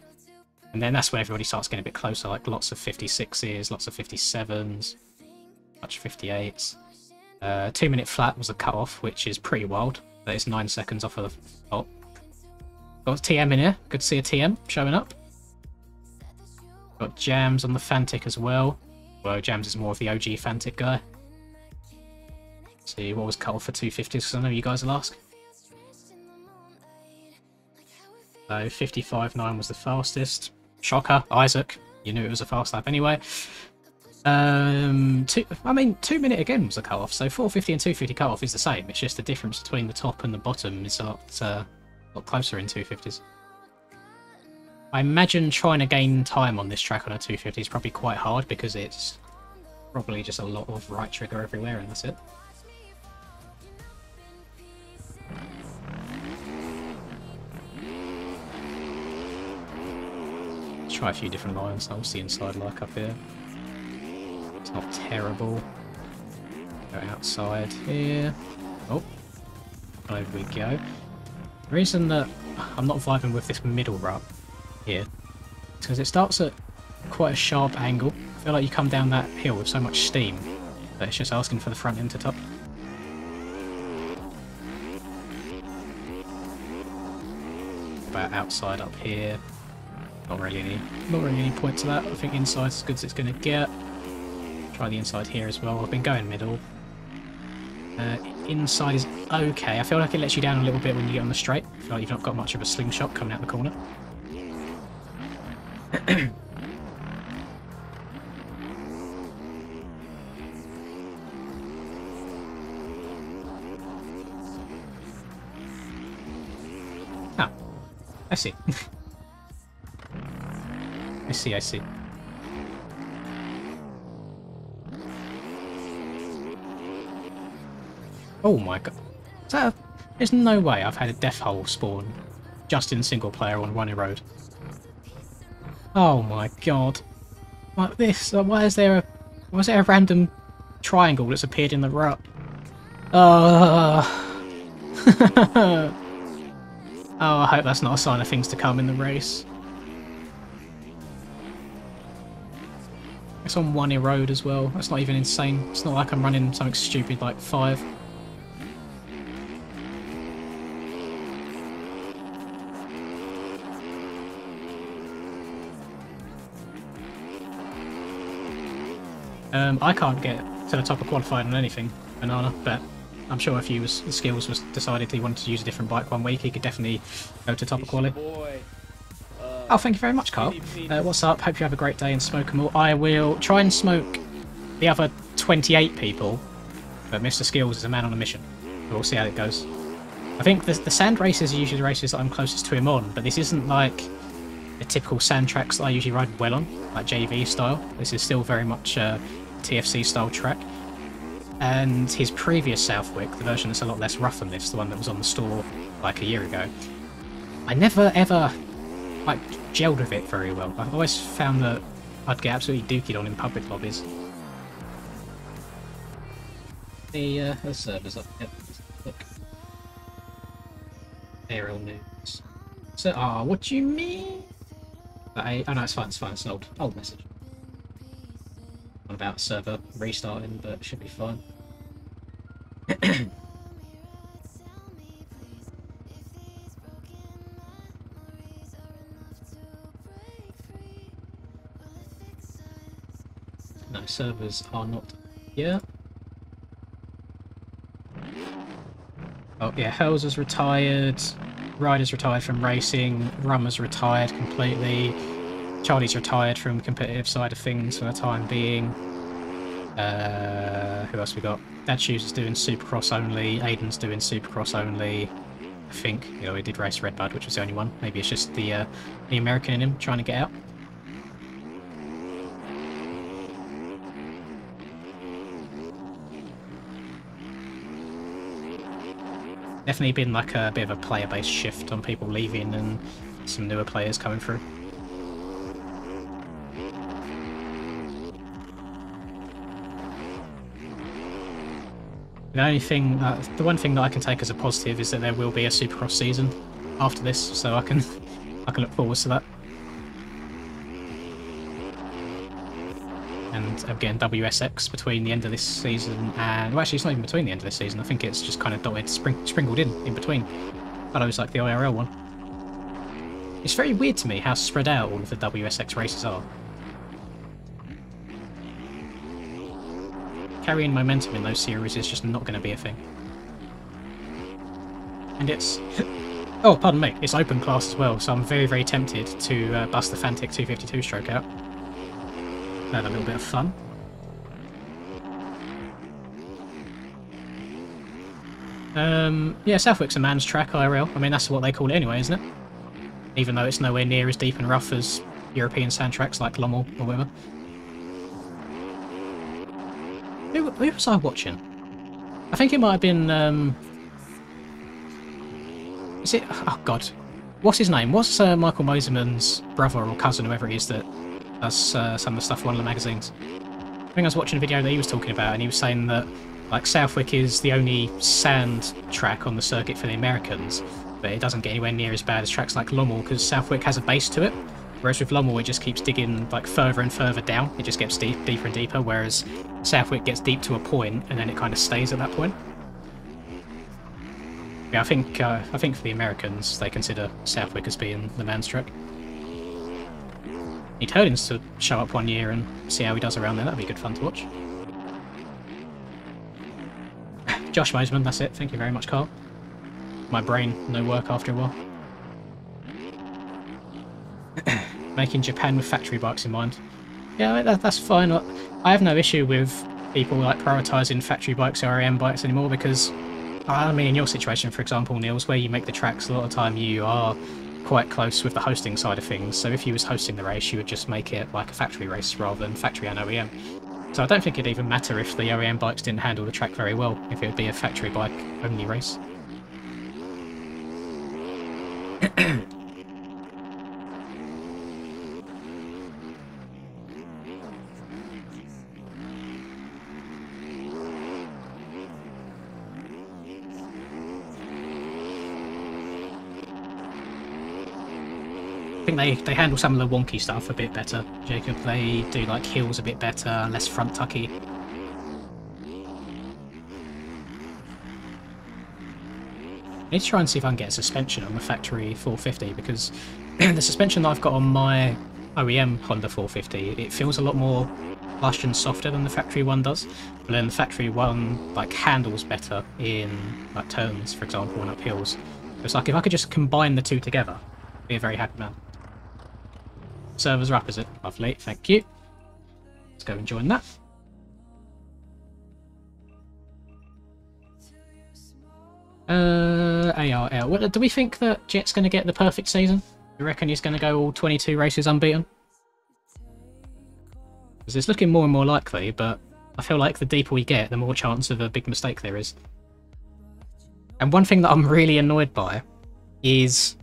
And then that's when everybody starts getting a bit closer, like lots of 56s, lots of 57s, much 58s. 2 minute flat was a cut-off, which is pretty wild. That is 9 seconds off of the... Oh. Got TM in here. Good to see a TM showing up. Got Jams on the Fantic as well. Well, Jams is more of the OG Fantic guy. Let's see, what was cut off for 250s? Because I know you guys will ask. So 55.9 was the fastest. Shocker, Isaac. You knew it was a fast lap anyway. 2 minute again was the cut off. So 450 and 250 cut off is the same. It's just the difference between the top and the bottom is a lot closer in 250s. I imagine trying to gain time on this track on a 250 is probably quite hard because it's probably just a lot of right trigger everywhere and that's it. Let's try a few different lines. What's the inside like up here? It's not terrible. Go outside here. Oh, over we go. The reason that I'm not vibing with this middle rut here is because it starts at quite a sharp angle. I feel like you come down that hill with so much steam that it's just asking for the front end to top. About outside up here. Not really any point to that. I think inside's as good as it's going to get. Try the inside here as well. I've been going middle. Inside is okay. I feel like it lets you down a little bit when you get on the straight. I feel like you've not got much of a slingshot coming out the corner. Oh, I see. I see. Oh my god. There's no way I've had a death hole spawn just in single player on Runny Road. Oh my god. Like this. Why is there a random triangle that's appeared in the rut? Oh, I hope that's not a sign of things to come in the race. It's on Runny Road as well. That's not even insane. It's not like I'm running something stupid like 5. I can't get to the top of qualifying on anything, Banana, but I'm sure if the skills was decided he wanted to use a different bike one week, he could definitely go to top of quali. Oh, thank you very much, Carl. What's up? Hope you have a great day and smoke them all. I will try and smoke the other 28 people, but Mr. Skills is a man on a mission. We'll see how it goes. I think the sand races are usually the races that I'm closest to him on, but this isn't like the typical sand tracks that I usually ride well on, like JV style. This is still very much TFC style track. And his previous Southwick, the version that's a lot less rough than this, the one that was on the store like a year ago, I never ever like gelled with it very well. I've always found that I'd get absolutely dookied on in public lobbies. The server's up. Yep. Look. Aerial news. So, what do you mean? Oh no, it's fine. It's fine. It's an old message. Not about server restarting, but it should be fine. No, servers are not here. Oh yeah, Hells is retired, Ryder's retired from racing, Rummer's retired completely, Charlie's retired from the competitive side of things for the time being. Who else we got? Dad Shoes is doing Supercross only, Aiden's doing Supercross only. I think, you know, he did race Redbud, which was the only one. Maybe it's just the American in him trying to get out. Definitely been like a bit of a player-based shift on people leaving and some newer players coming through. The one thing that I can take as a positive is that there will be a Supercross season after this, so I can look forward to that. and again WSX between the end of this season and... Well, actually, it's not even between the end of this season. I think it's just kind of dotted, sprinkled in between. But I was like the IRL one. It's very weird to me how spread out all of the WSX races are. Carrying momentum in those series is just not going to be a thing. And it's... oh, pardon me, it's open class as well, so I'm very, very tempted to bust the Fantic 252 stroke out. Have a little bit of fun. Yeah, Southwick's a man's track, IRL. I mean, that's what they call it anyway, isn't it? Even though it's nowhere near as deep and rough as European sand tracks like Lommel or whatever. Who was I watching? I think it might have been... Is it... Oh, God. What's his name? What's Michael Moserman's brother or cousin, whoever it is, that does some of the stuff for one of the magazines? I think I was watching a video that he was talking about, and he was saying that like Southwick is the only sand track on the circuit for the Americans, but it doesn't get anywhere near as bad as tracks like Lommel, because Southwick has a base to it, whereas with Lommel it just keeps digging like further and further down. It just gets deeper and deeper, whereas Southwick gets deep to a point, and then it kind of stays at that point. Yeah, I think for the Americans, they consider Southwick as being the man's track. Need Hurdins to show up one year and see how he does around there. That'd be good fun to watch. Josh Moseman, that's it. Thank you very much, Carl. My brain, no work after a while. Making Japan with factory bikes in mind. Yeah, that's fine. I have no issue with people like prioritising factory bikes or RM bikes anymore, because I mean, in your situation, for example, Niels, where you make the tracks, a lot of the time you are quite close with the hosting side of things. So if you was hosting the race, you would just make it like a factory race rather than factory and OEM. So I don't think it'd even matter if the OEM bikes didn't handle the track very well, if it would be a factory bike only race. I think they handle some of the wonky stuff a bit better, Jacob. They do like hills a bit better, less front tucky. I need to try and see if I can get a suspension on the factory 450, because the suspension that I've got on my OEM Honda 450, it feels a lot more lush and softer than the factory one does. But then the factory one like handles better in like turns, for example, and up hills. It's like if I could just combine the two together, I'd be a very happy man. Servers are up, is it? Lovely, thank you. Let's go and join that. ARL. Well, do we think that Jet's going to get the perfect season? Do you reckon he's going to go all 22 races unbeaten? Because it's looking more and more likely, but I feel like the deeper we get, the more chance of a big mistake there is. And one thing that I'm really annoyed by is,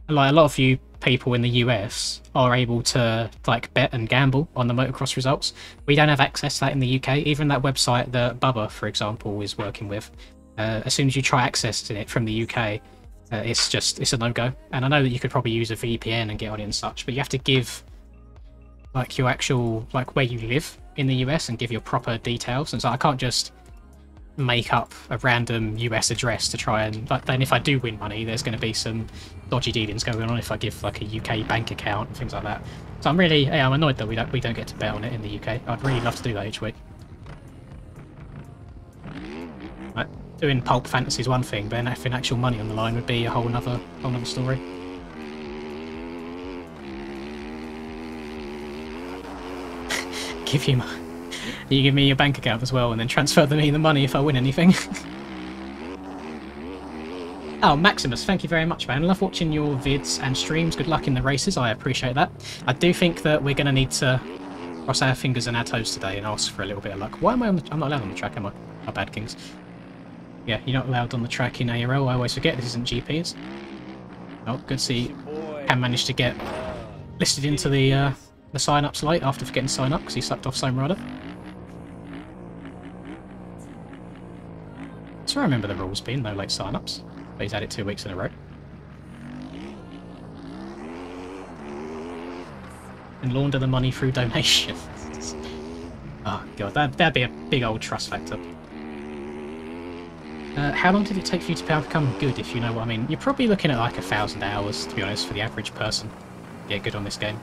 like, a lot of you people in the US are able to like bet and gamble on the motocross results. We don't have access to that in the UK. Even that website that Bubba, for example, is working with, as soon as you try accessing it from the UK, it's a no-go. And I know that you could probably use a VPN and get on it and such, but you have to give like your actual like where you live in the US and give your proper details. And so I can't just make up a random US address to try and, but then if I do win money, there's going to be some dodgy dealings going on if I give like a UK bank account and things like that. So I'm really, yeah, I'm annoyed that we don't get to bet on it in the UK. I'd really love to do that each week. Right, doing pulp fantasy is one thing, but then having actual money on the line would be a whole nother story. You give me your bank account as well, and then transfer me the money if I win anything. Oh, Maximus, thank you very much, man. I love watching your vids and streams. Good luck in the races. I appreciate that. I do think that we're going to need to cross our fingers and our toes today and ask for a little bit of luck. Why am I on the... I'm not allowed on the track, am I? Oh, bad kings. Yeah, you're not allowed on the track in ARL. I always forget this isn't GPs. Oh, good to see Cam managed to get listed into the sign-ups late after forgetting to sign up because he sucked off Same Rider. So I remember the rules being no late sign-ups, but he's had it 2 weeks in a row. And launder the money through donations. Oh god, that'd be a big old trust factor. How long did it take for you to become good, if you know what I mean? You're probably looking at like 1,000 hours, to be honest, for the average person to get good on this game.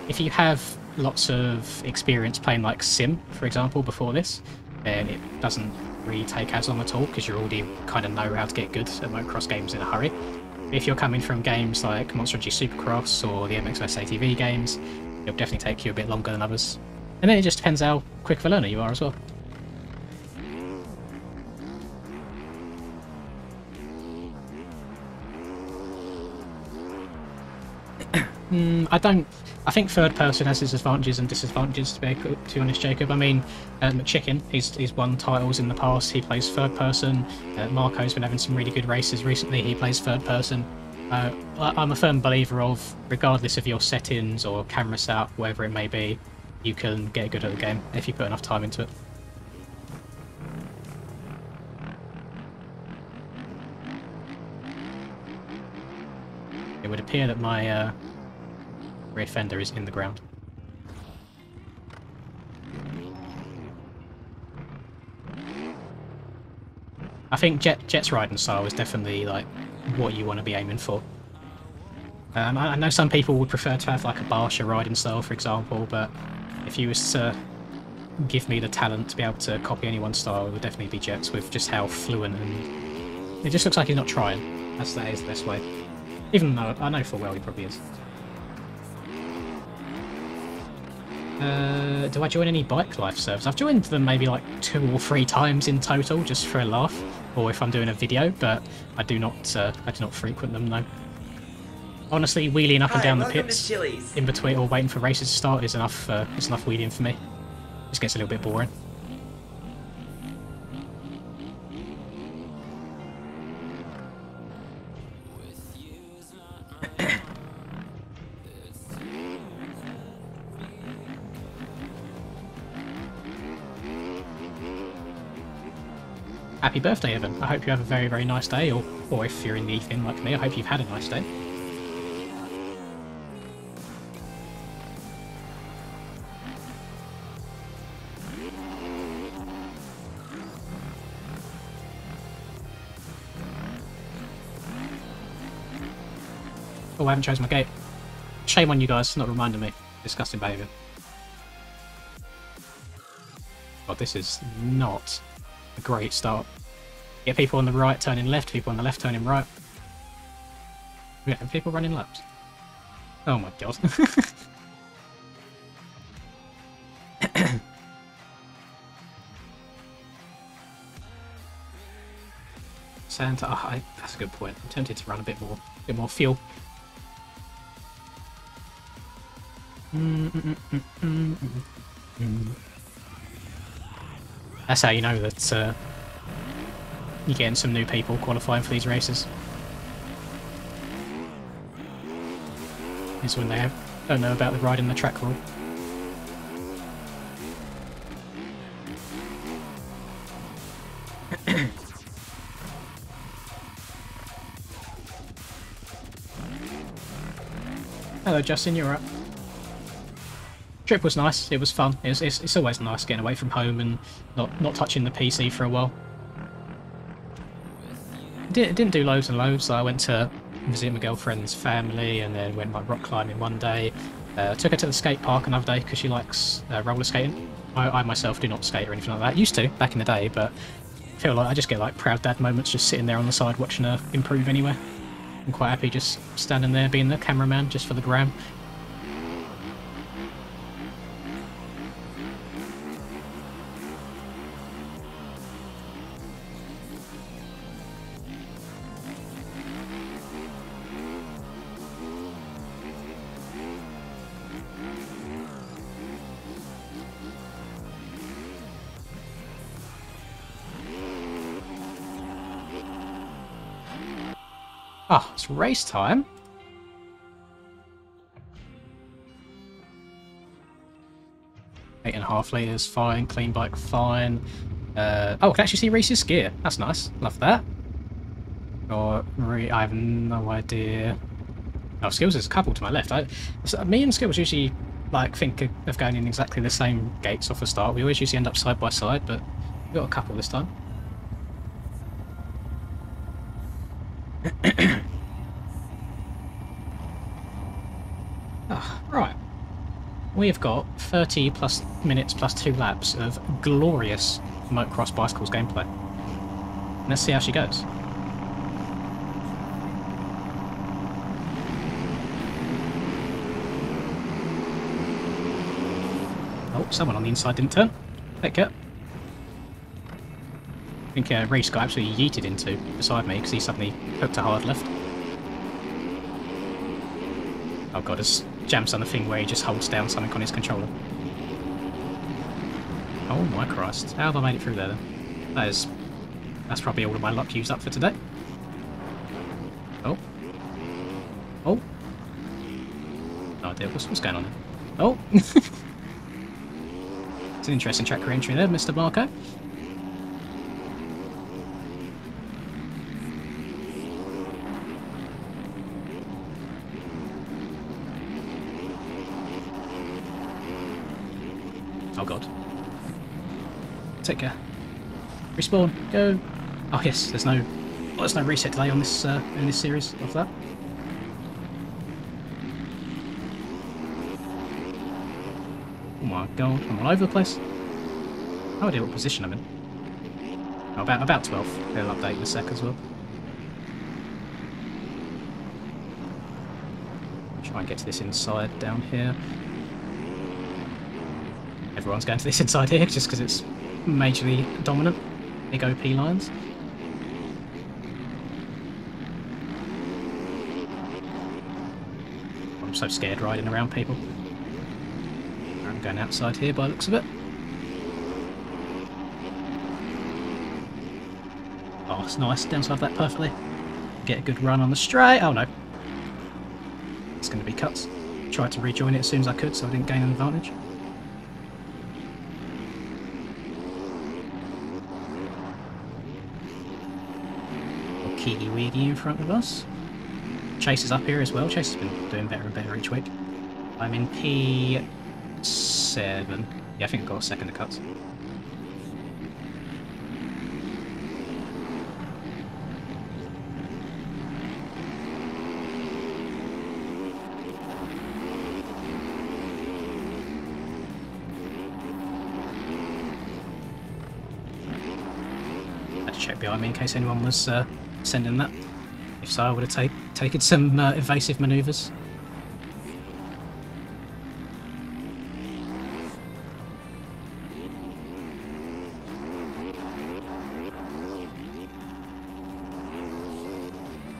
If you have lots of experience playing like Sim, for example, before this, then it doesn't really take as long at all, because you already kind of know how to get good at motocross games in a hurry. If you're coming from games like Monster Energy Supercross or the MX vs ATV games, it'll definitely take you a bit longer than others. And then it just depends how quick of a learner you are as well. I think third person has its advantages and disadvantages, to be honest, Jacob. I mean, McChicken, he's won titles in the past, he plays third person. Marco's been having some really good races recently, he plays third person. I'm a firm believer of, regardless of your settings or camera setup, whatever it may be, you can get good at the game if you put enough time into it. It would appear that my rear fender is in the ground. I think Jet's riding style is definitely like what you want to be aiming for. I know some people would prefer to have like a Barsha riding style, for example, but if you was to give me the talent to be able to copy anyone's style, it would definitely be Jet's, with just how fluent, and it just looks like he's not trying. That is the best way. Even though I know full well he probably is. Do I join any bike life servers? I've joined them maybe like 2 or 3 times in total, just for a laugh, or if I'm doing a video. But I do not frequent them, no. Honestly, wheeling up and down the pits in between, or waiting for races to start, is enough. It's enough wheeling for me. Just gets a little bit boring. Happy birthday, Evan. I hope you have a very, very nice day, or if you're in the evening like me, I hope you've had a nice day. Oh, I haven't chosen my gate. Shame on you guys for not reminding me. Disgusting behaviour. God, this is not a great start. Get people on the right turning left, people on the left turning right. Yeah, people running laps. Oh my god. Santa, that's a good point. I'm tempted to run a bit more fuel. That's how you know that you're getting some new people qualifying for these races. Is when they don't know about the riding the track rule. Hello Justin, you're up. Trip was nice, it was fun. It's always nice getting away from home and not touching the PC for a while. Didn't do loads and loads. I went to visit my girlfriend's family and then went rock climbing one day. Took her to the skate park another day because she likes roller skating. I myself do not skate or anything like that. Used to back in the day, but I feel like I just get like proud dad moments just sitting there on the side watching her improve anyway. I'm quite happy just standing there being the cameraman just for the gram. Ah, it's race time. Eight and a half litres, fine. Clean bike, fine. Oh, I can actually see Reese's gear. That's nice. Love that. Or I have no idea. Oh, Skills is a couple to my left. Me and Skills usually like think of going in exactly the same gates off the start. We always usually end up side by side, but we got a couple this time. Right. We've got 30 plus minutes plus 2 laps of glorious Motocross Bicycles gameplay. Let's see how she goes. Oh, someone on the inside didn't turn. Take care. I think Reese got absolutely yeeted into beside me because he suddenly hooked a hard left. Oh god, it's Jam's done the thing where he just holds down something on his controller. Oh my Christ, how have I made it through there then? That's probably all of my luck used up for today. Oh. Oh. No idea what's going on there. Oh! It's an interesting track re-entry there, Mr. Marco. Oh god. Take care. Respawn. Go. Oh yes, there's no reset delay on this in this series of that. Oh my god, I'm all over the place. No idea what position I'm in. Oh, about 12. They'll update in a sec as well. Try and get to this inside down here. Everyone's going to this inside here just because it's majorly dominant. Big OP lines. I'm so scared riding around people. I'm going outside here by the looks of it. Oh, it's nice. Downside that perfectly. Get a good run on the straight. Oh no. It's going to be cuts. Tried to rejoin it as soon as I could so I didn't gain an advantage. Keely Weedy in front of us. Chase is up here as well. Chase has been doing better and better each week. I'm in P7. Yeah, I think I've got a second of cuts. Had to check behind me in case anyone was sending that. If so, I would have taken some evasive manoeuvres.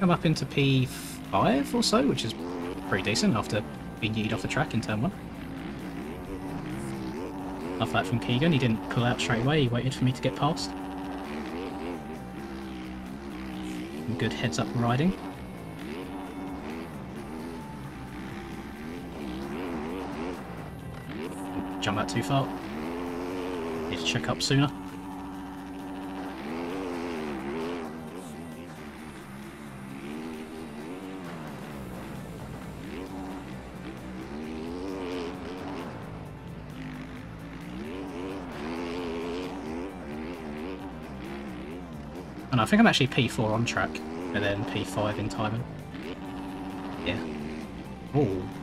Come up into P5 or so, which is pretty decent after being yeeted off the track in turn 1. Love that from Keegan, he didn't pull out straight away, he waited for me to get past. Good heads up riding. Jump out too far. Need to check up sooner. And I think I'm actually P4 on track, and then P5 in timing. Yeah.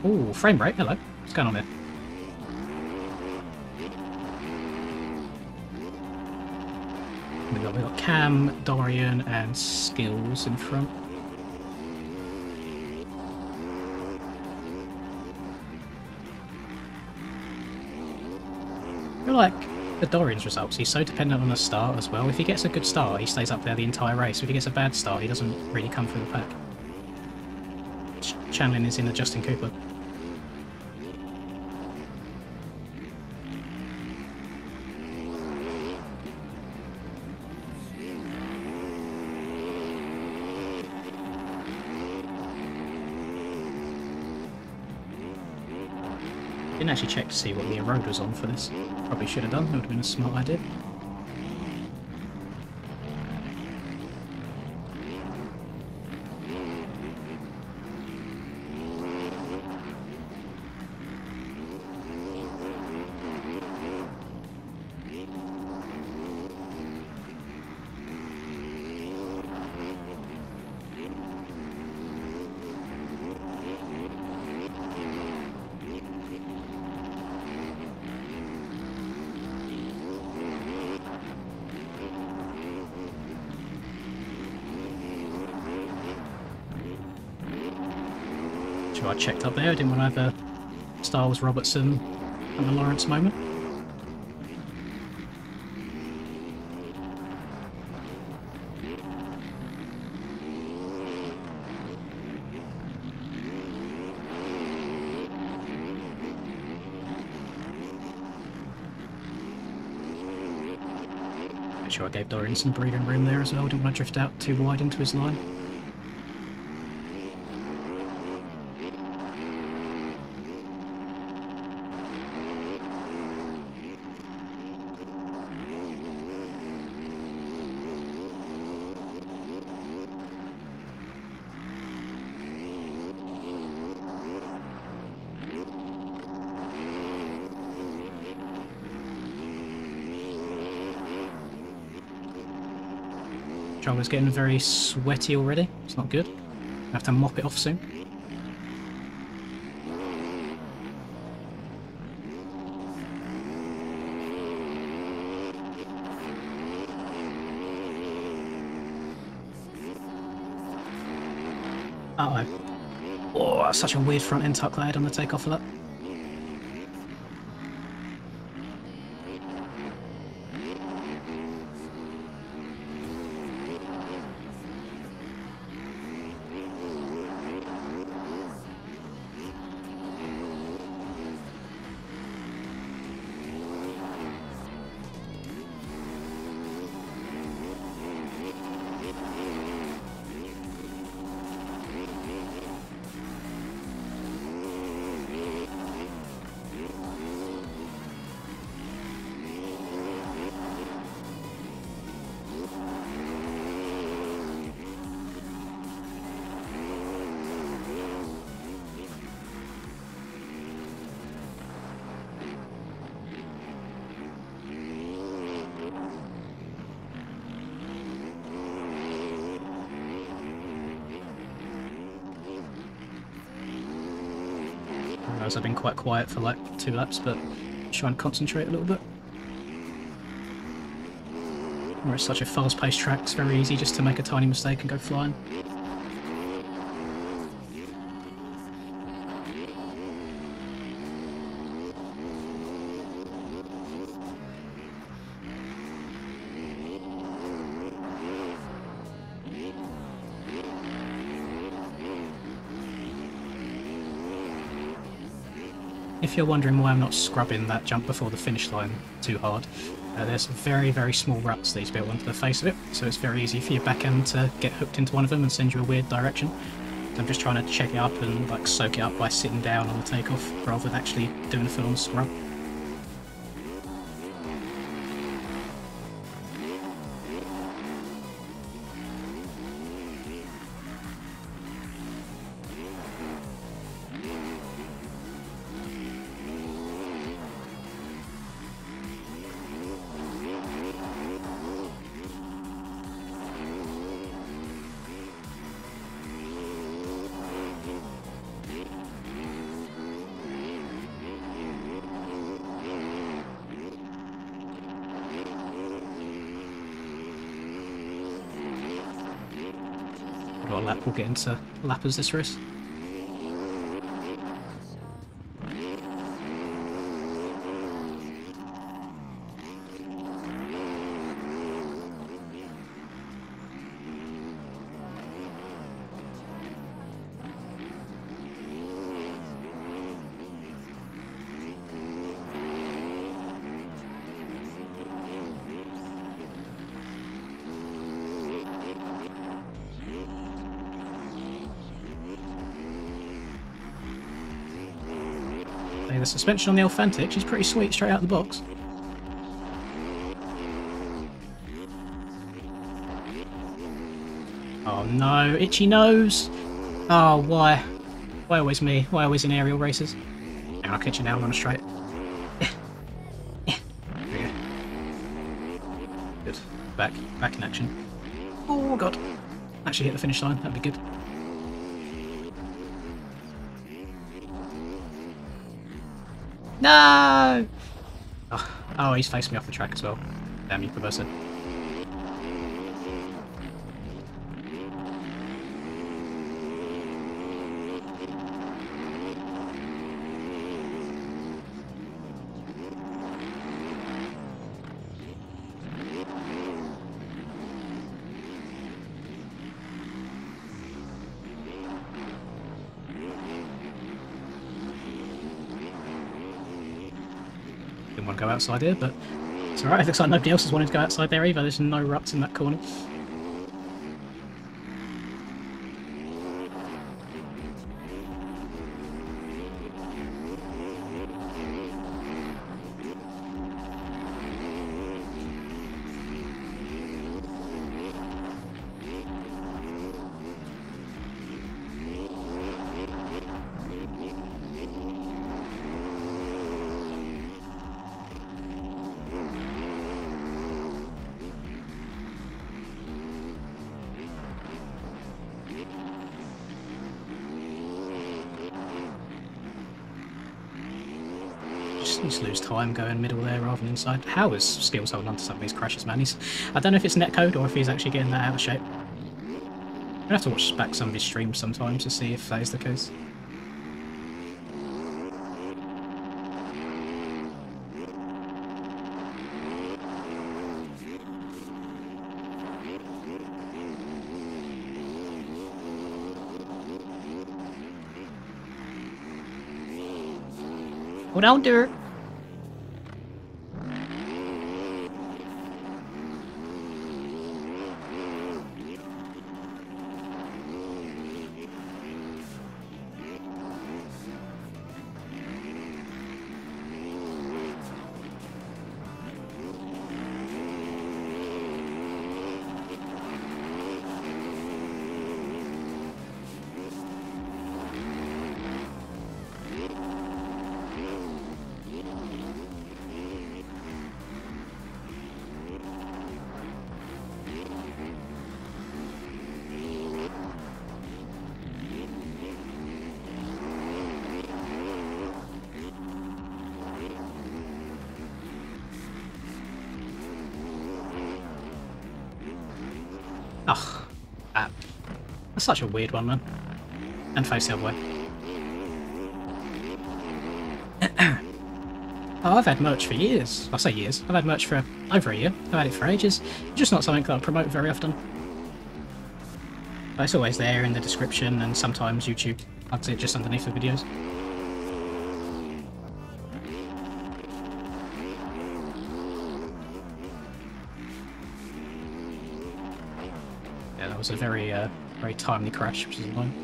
Oh, frame rate, hello. What's going on there? We've got Cam, Dorian, and Skills in front. I feel like the Dorian's results, he's so dependent on the start as well. If he gets a good start, he stays up there the entire race. If he gets a bad start, he doesn't really come through the pack. Channeling is in a Justin Cooper. Didn't actually check to see what the road was on for this. Probably should have done, that would have been a smart idea. Sure, I checked up there. I didn't want to have a Star Wars Robertson and the Lawrence moment. Make sure I gave Dorian some breathing room there as well. Didn't want to drift out too wide into his line. Driver's getting very sweaty already. It's not good. I have to mop it off soon. Uh-oh. Oh, that's such a weird front end tuck that I had on the takeoff of that. I've been quite quiet for like 2 laps, but try and concentrate a little bit. Where it's such a fast-paced track, it's very easy just to make a tiny mistake and go flying. If you're wondering why I'm not scrubbing that jump before the finish line too hard, there's very, very small ruts that he's built onto the face of it, so it's very easy for your back end to get hooked into one of them and send you a weird direction. So I'm just trying to check it up and like soak it up by sitting down on the takeoff rather than actually doing a full-on scrub. Got a lap, we'll get into lappers this race. The suspension on the Authentic is pretty sweet straight out of the box. Oh no, itchy nose! Oh, why? Why always me? Why always in aerial races? And I'll catch you now on a straight. There we go. Good. Back in action. Oh god. Actually hit the finish line, that'd be good. No! Oh, he's faced me off the track as well. Damn you, Professor. Didn't want to go outside here, but it's alright. It looks like nobody else has wanted to go outside there either. There's no ruts in that corner. Just lose time going middle there rather than inside. How is Skills holding on to some of these crashes, man? I don't know if it's netcode or if he's actually getting that out of shape. I'm gonna have to watch back some of his streams sometimes to see if that is the case. Go down there. Ugh, that's such a weird one, man. And face the other way. Oh, I've had merch for years. I say years. I've had merch for over a year. I've had it for ages. Just not something that I promote very often. But it's always there in the description, and sometimes YouTube plugs it just underneath the videos. Yeah, that was a very, very timely crash, which is annoying.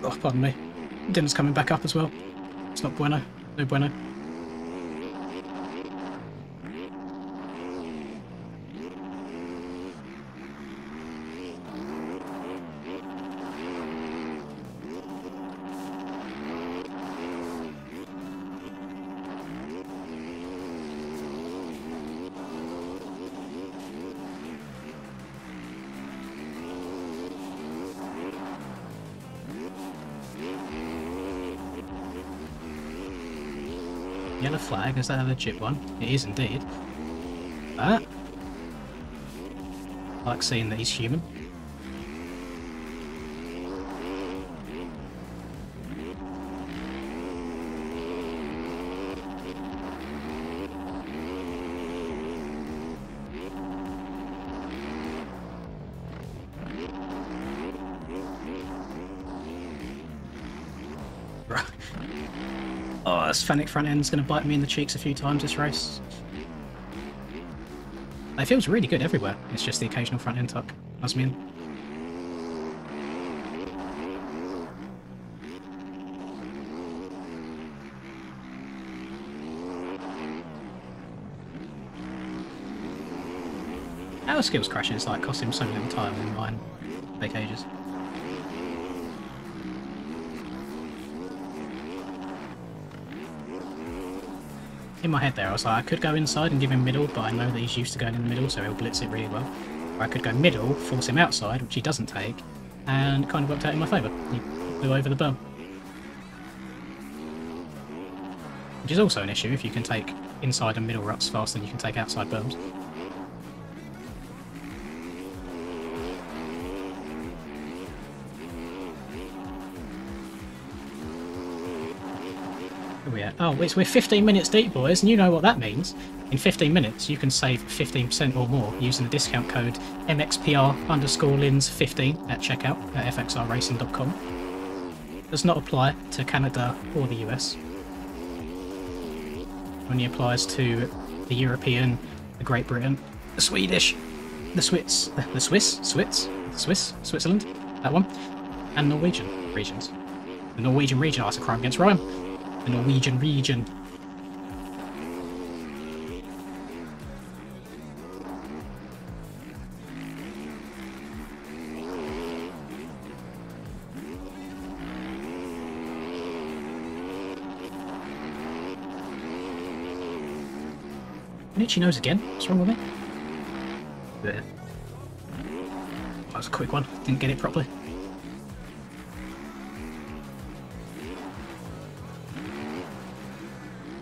Oh, pardon me. Dinner's coming back up as well. It's not bueno. No bueno. Yellow flag, is that a legit one? It is indeed. That. I like seeing that he's human. Right. Oh, this Fennec front end's going to bite me in the cheeks a few times this race. It feels really good everywhere. It's just the occasional front end tuck does me in. Our skills crashes like cost him so little time and mine take ages. in my head there, I was like, I could go inside and give him middle, but I know that he's used to going in the middle, so he'll blitz it really well. Or I could go middle, force him outside, which he doesn't take, and it kind of worked out in my favour. He flew over the berm. Which is also an issue if you can take inside and middle ruts faster than you can take outside berms. Oh, we're 15 minutes deep, boys, and you know what that means. In 15 minutes, you can save 15% or more using the discount code MXPR_Lins15 at checkout at fxrracing.com. Does not apply to Canada or the US. Only applies to the European, the Great Britain, the Swedish, the Switzerland, that one, and Norwegian regions. The Norwegian region, oh, that's a crime against Ryan. The Norwegian region. Itchy nose again. What's wrong with me? There. That was a quick one. Didn't get it properly.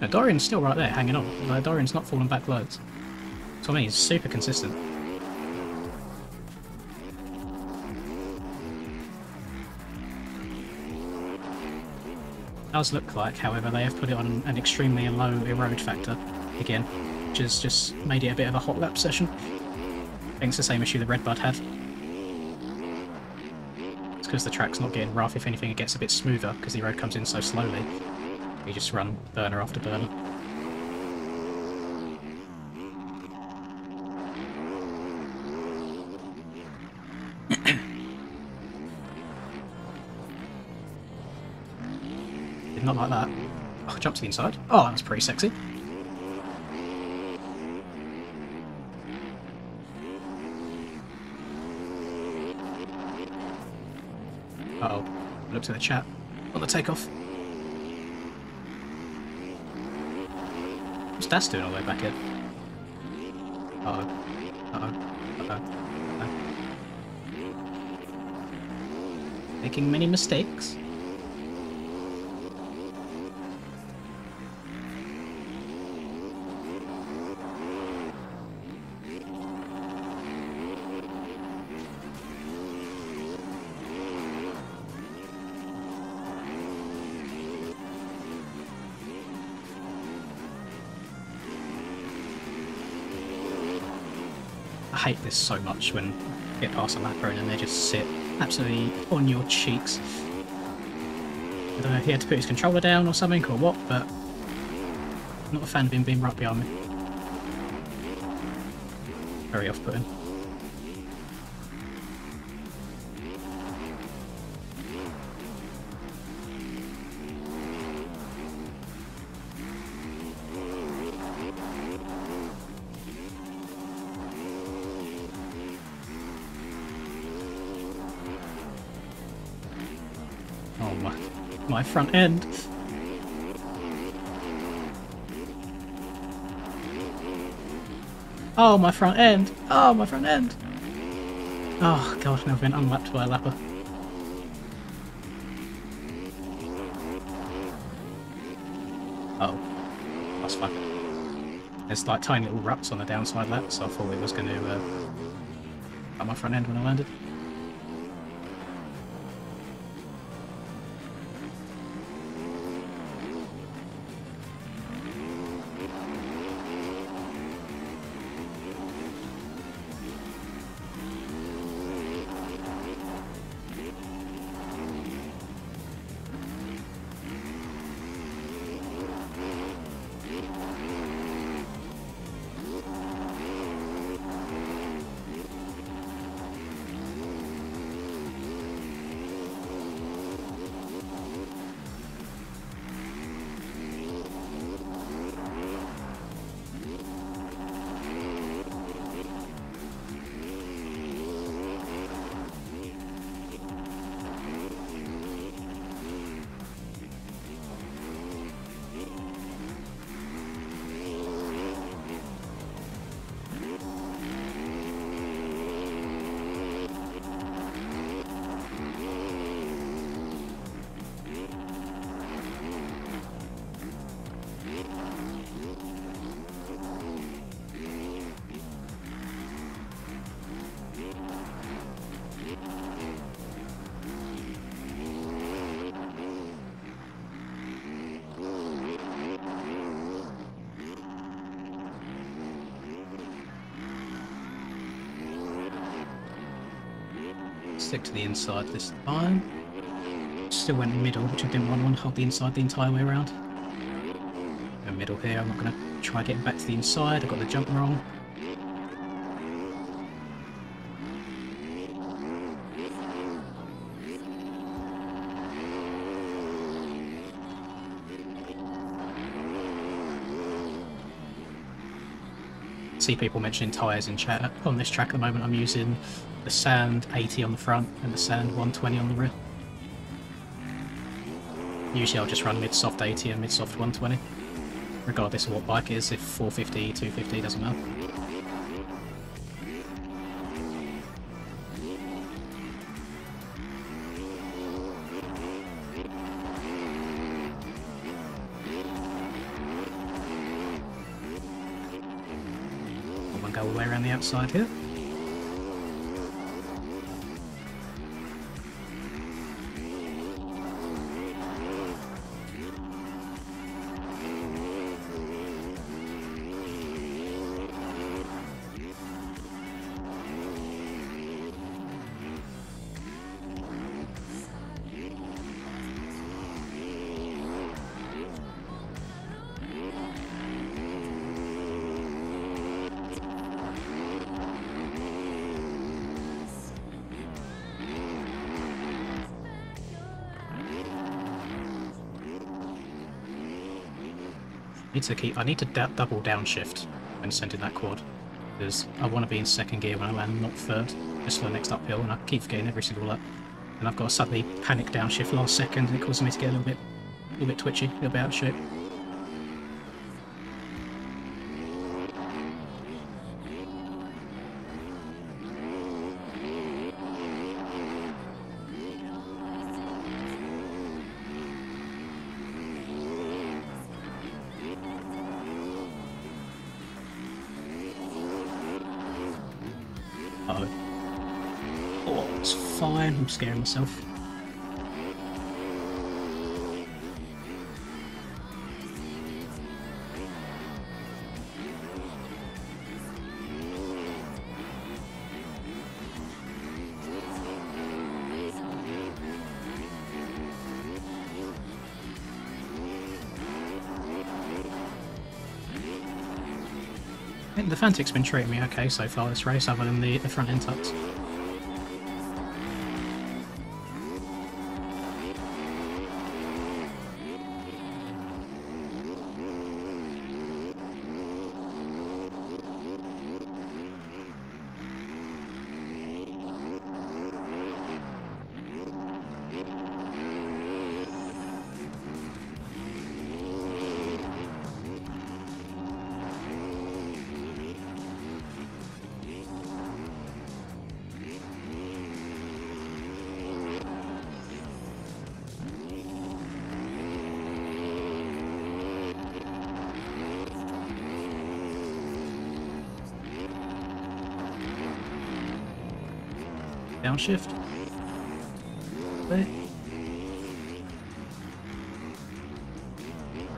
No, Dorian's still right there, hanging on. Like, Dorian's not falling back loads. So I mean, he's super consistent. It does look like, however, they have put it on an extremely low erode factor again, which has just made it a bit of a hot lap session. I think it's the same issue the Redbud had. It's because the track's not getting rough. If anything, it gets a bit smoother because the road comes in so slowly. You just run burner after burner. Did not like that. Oh, jump to the inside. Oh, that was pretty sexy. Uh-oh. Look to the chat on the takeoff. What's Das doing all the way back here? Uh-oh. Uh-oh. Uh-oh. Uh-oh. Making many mistakes. I hate this so much when you get past a lapper and then they just sit absolutely on your cheeks. I don't know if he had to put his controller down or something or what, but I'm not a fan of him being right behind me. Very off-putting. Oh my front end. Oh, my front end. Oh, my front end. Oh god, now I've been unlapped by a lapper. Oh, that's fine. There's like tiny little ruts on the downside lap, so I thought it was going to cut my front end when I landed. stick to the inside this time. Still went middle, which I didn't want to hold the inside the entire way around. Go middle here, I'm not going to try getting back to the inside, I got the jump wrong. See people mentioning tyres in chat. On this track at the moment I'm using the Sand 80 on the front and the Sand 120 on the rear. Usually I'll just run mid-soft 80 and mid-soft 120, regardless of what bike it is, if 450, 250, doesn't matter. Go all the way around the outside here. I need to double downshift when sending that quad, because I want to be in second gear when I land, not third, just for the next uphill, and I keep forgetting every single lap. And I've got to suddenly panic downshift last second, and it causes me to get a little bit twitchy, a little bit out of shape. Oh, it's fine. I'm scaring myself. I think the Fantic's been treating me okay so far this race, other than the front end tucks. Downshift. There.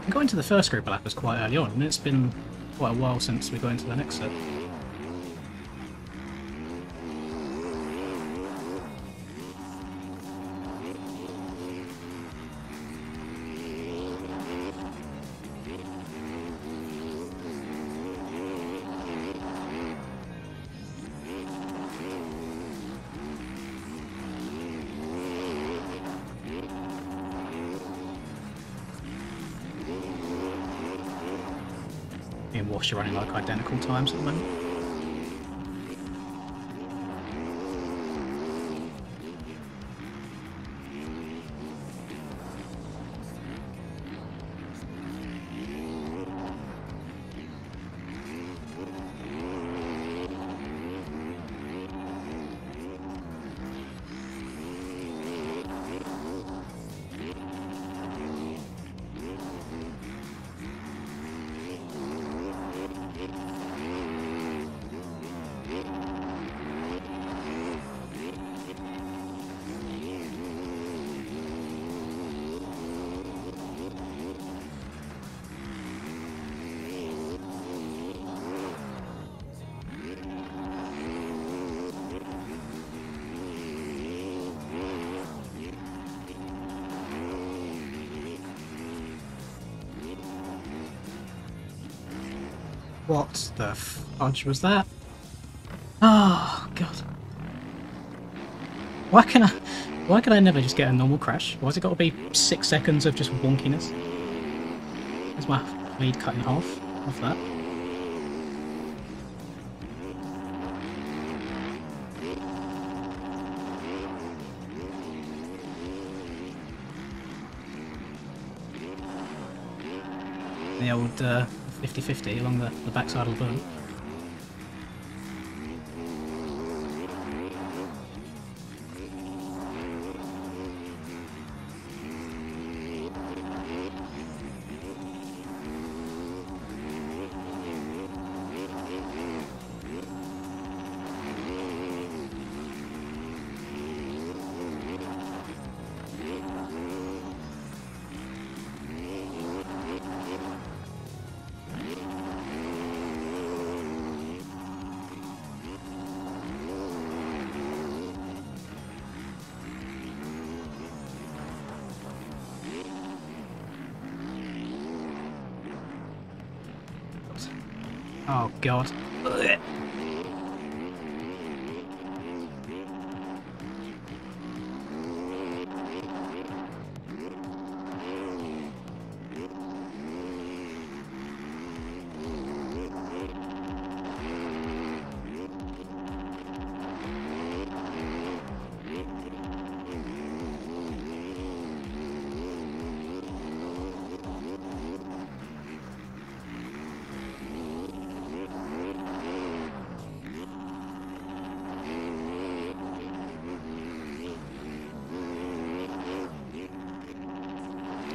I got into the first group of lappers quite early on, and it's been quite a while since we got into the next set. Me and Wash are running like identical times at the moment. What the fudge was that? Oh god. Why can I never just get a normal crash? Why's it got to be 6 seconds of just wonkiness? There's my lead cut in half off that. The old 50-50 along the backside of the berm. Oh god. Ugh.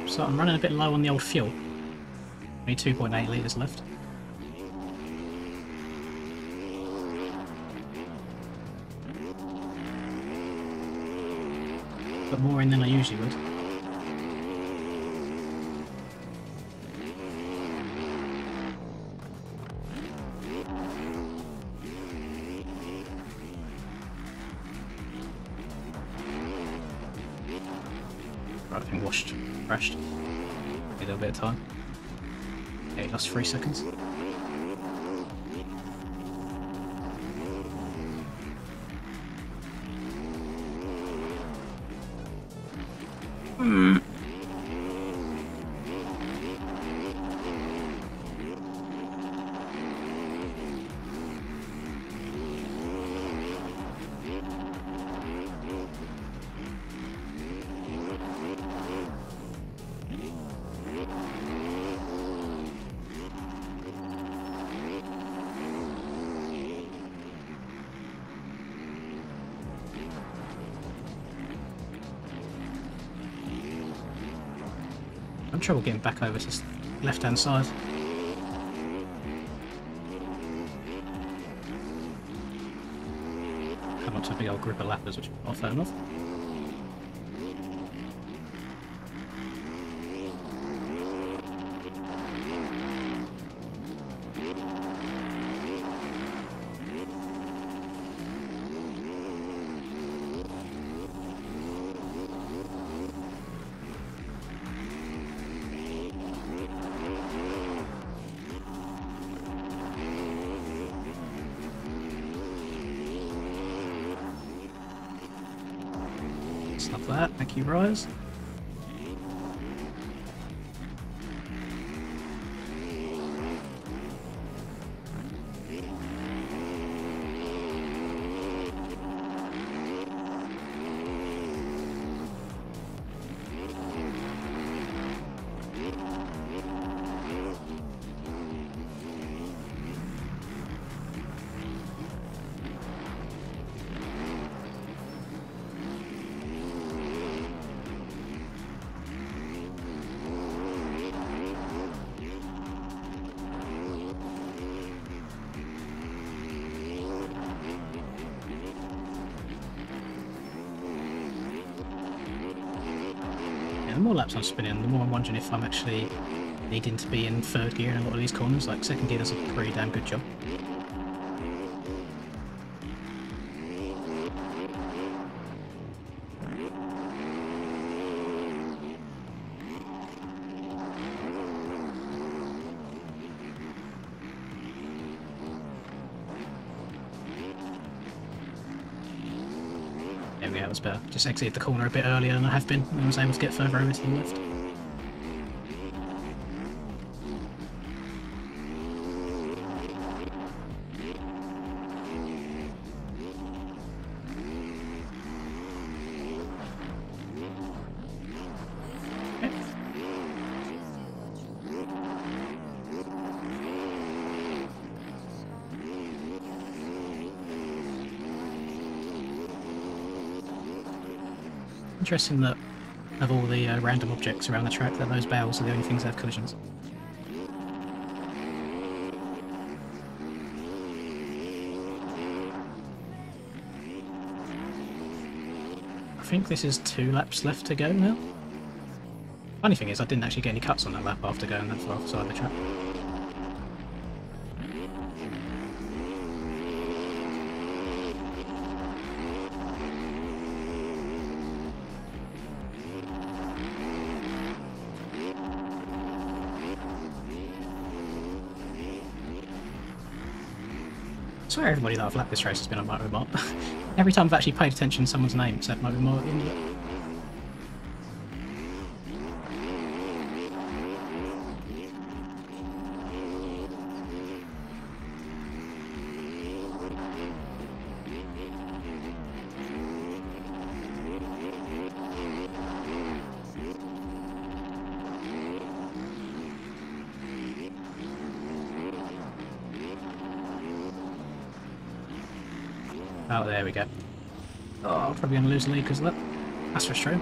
So I'm running a bit low on the old fuel. Only 2.8 litres left. Put more in than I usually would. Right, I've been washed, crashed. A little bit of time. Okay, lost 3 seconds. I'm trouble getting back over to the left-hand side. Come up to a big old group of lappers, which I'll fair enough. Stuff that, thank you, Rise. The more laps I'm spinning, the more I'm wondering if I'm actually needing to be in third gear in a lot of these corners. Like second gear does a pretty damn good job. yeah, it was better. Just exited the corner a bit earlier than I have been, and I was able to get further over to the left. Interesting that of all the random objects around the track, that those bales are the only things that have collisions. I think this is 2 laps left to go now. Funny thing is, I didn't actually get any cuts on that lap after going that far offside the track. I swear everybody that I've lapped this race has been on Motormart. Every time I've actually paid attention to someone's name, said Motormart at the end of it. Oh, there we go. Oh, I'm probably going to lose the lead because of that. That's frustrating.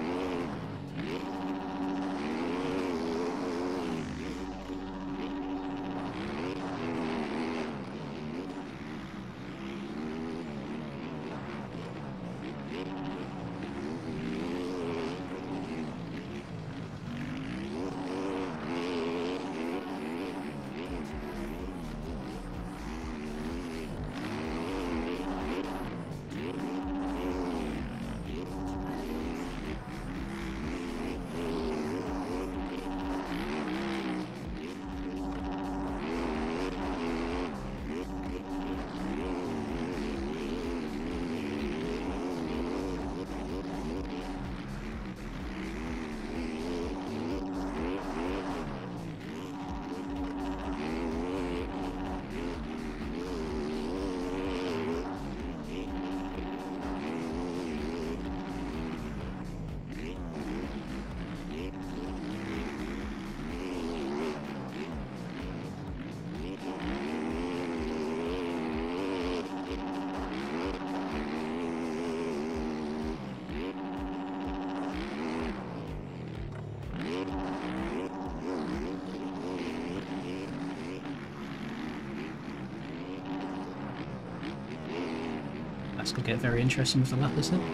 That's going to get very interesting with the lap, isn't it?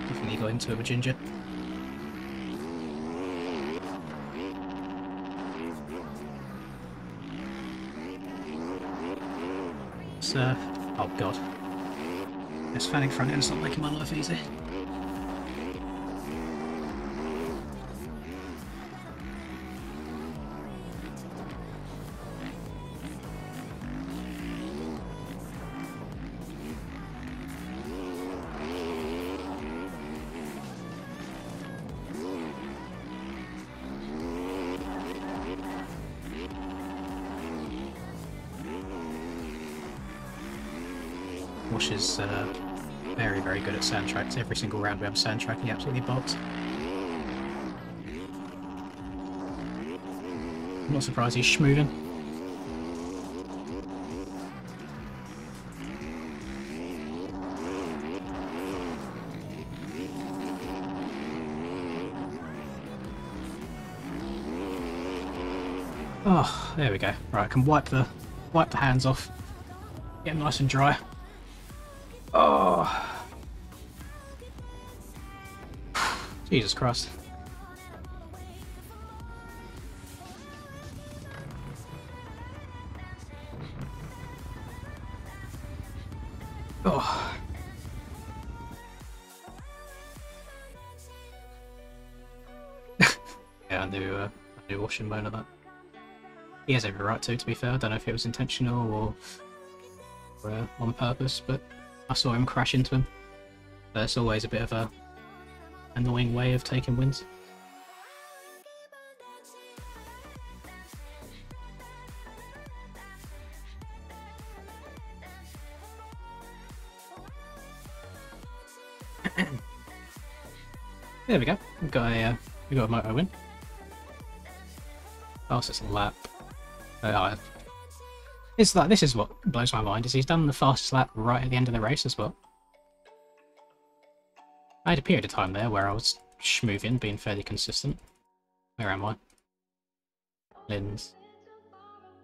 Definitely got into it with Ginger. Oh god. This fanning front end's not making my life easy. Wash is very, very good at sand tracks. Every single round we have a sand track, he absolutely bolts. I'm not surprised he's schmooving. Oh, there we go. Right, I can wipe the hands off. Get them nice and dry. Oh, Jesus Christ. Oh. a new washing mode of that. He has every right to be fair. I don't know if it was intentional or on purpose, but I saw him crash into him. That's always a bit of a annoying way of taking wins. There we go. We got a moto win. Fastest lap. This is what blows my mind. Is he's done the fastest lap right at the end of the race as well. I had a period of time there where I was schmoving, being fairly consistent. Where am I? Lins.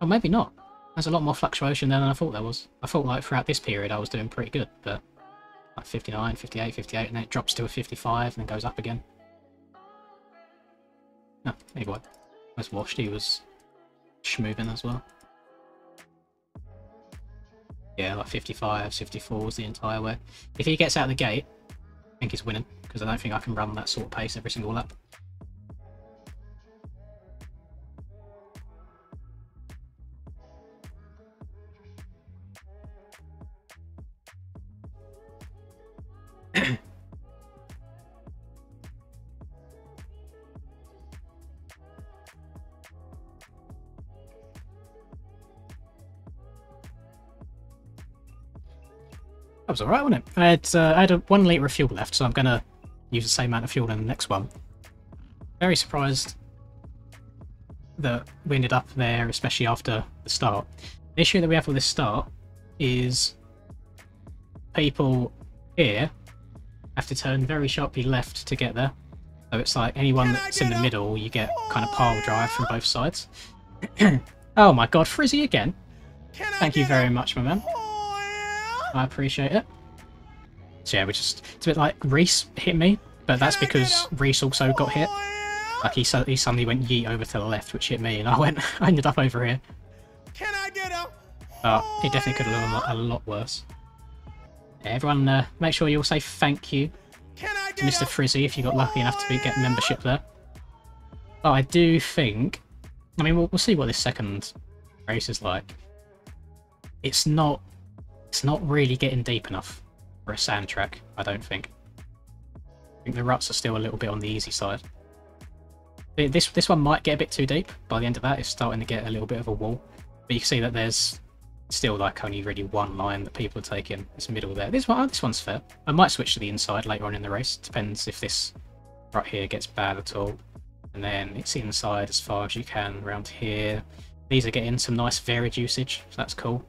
Oh, maybe not. There's a lot more fluctuation there than I thought there was. I thought like throughout this period I was doing pretty good, but like 59, 58, 58, and then it drops to a 55 and then goes up again. No, anyway. As washed, he was schmoving as well. Yeah, like 55, 54s the entire way. If he gets out of the gate, I think he's winning, because I don't think I can run that sort of pace every single lap. That was alright, wasn't it? I had 1 litre of fuel left, so I'm going to use the same amount of fuel in the next one. Very surprised that we ended up there, especially after the start. The issue that we have with this start is people here have to turn very sharply left to get there. So it's like anyone that's in the middle, you get kind of pile drive from both sides. Oh my god, Frizzy again. Thank you very much, my man. I appreciate it. So yeah, it's a bit like Reese hit me, but that's because Reese also got hit. Like he suddenly went yeet over to the left, which hit me, and I ended up over here. But it definitely could have done a lot worse. Yeah, everyone, make sure you all say thank you to Mr. Frizzy if you got lucky enough to get membership there. But I do think, I mean, we'll see what this second race is like. It's not really getting deep enough for a sand track, I don't think. I think the ruts are still a little bit on the easy side. This one might get a bit too deep. By the end of that, it's starting to get a little bit of a wall. But you can see that there's still like only really one line that people are taking. This middle there. This one's fair. I might switch to the inside later on in the race. Depends if this right here gets bad at all. And then it's inside as far as you can around here. These are getting some nice varied usage, so that's cool.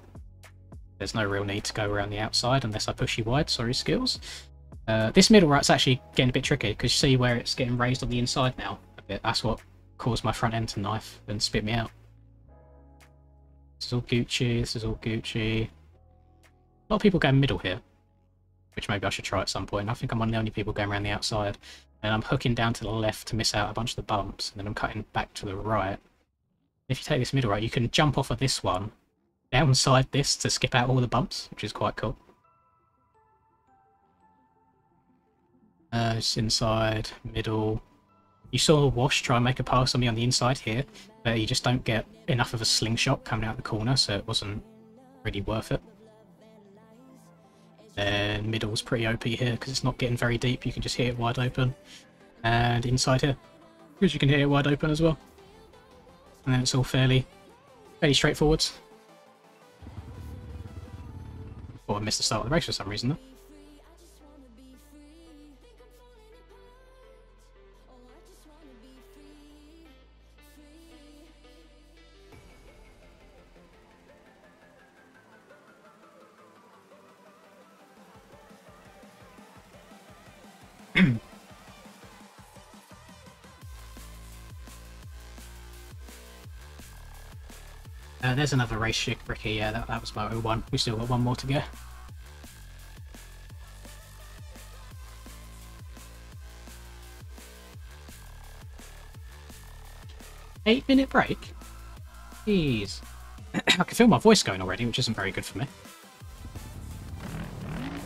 There's no real need to go around the outside unless I push you wide. Sorry, skills. This middle right's actually getting a bit tricky because you see where it's getting raised on the inside now a bit. That's what caused my front end to knife and spit me out. This is all Gucci. This is all Gucci. A lot of people go middle here, which maybe I should try at some point. I think I'm one of the only people going around the outside. And I'm hooking down to the left to miss out a bunch of the bumps, and then I'm cutting back to the right. If you take this middle right, you can jump off of this one, downside this to skip out all the bumps, which is quite cool. It's inside, middle. You saw Wash try and make a pass on me on the inside here, but you just don't get enough of a slingshot coming out the corner, so it wasn't really worth it. And middle's pretty OP here because it's not getting very deep. You can just hit it wide open. And inside here, because you can hit it wide open as well. And then it's all fairly straightforward. Oh, I missed the start of the race for some reason though. There's another race, Ricky. Yeah, that was Moto 1. We still got one more to go. Eight-minute break? Jeez. I can feel my voice going already, which isn't very good for me.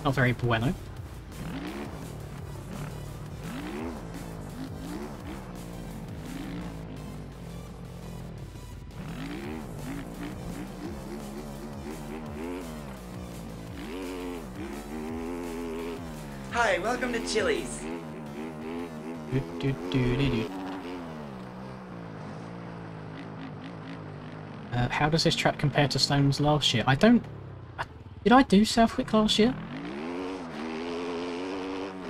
Not very bueno. Hi, welcome to Chili's. How does this track compare to Stones last year? I don't... Did I do Southwick last year?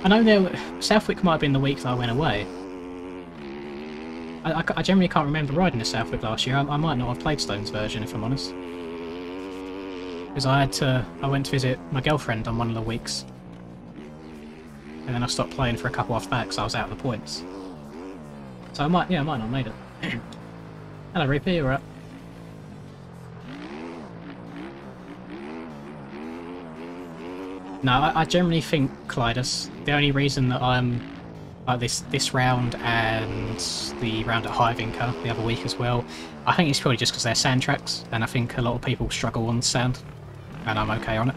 I know Southwick might have been the week that I went away. I generally can't remember riding the Southwick last year. I might not have played Stone's version, if I'm honest. Because I went to visit my girlfriend on one of the weeks. And then I stopped playing for a couple off back, so I was out of the points. So I might not have made it. Hello Reaper, you're up. No, I generally think Clydus. The only reason that I'm like this round and the round at Hyvinka the other week as well, I think it's probably just because they're sand tracks, and I think a lot of people struggle on sand, and I'm okay on it.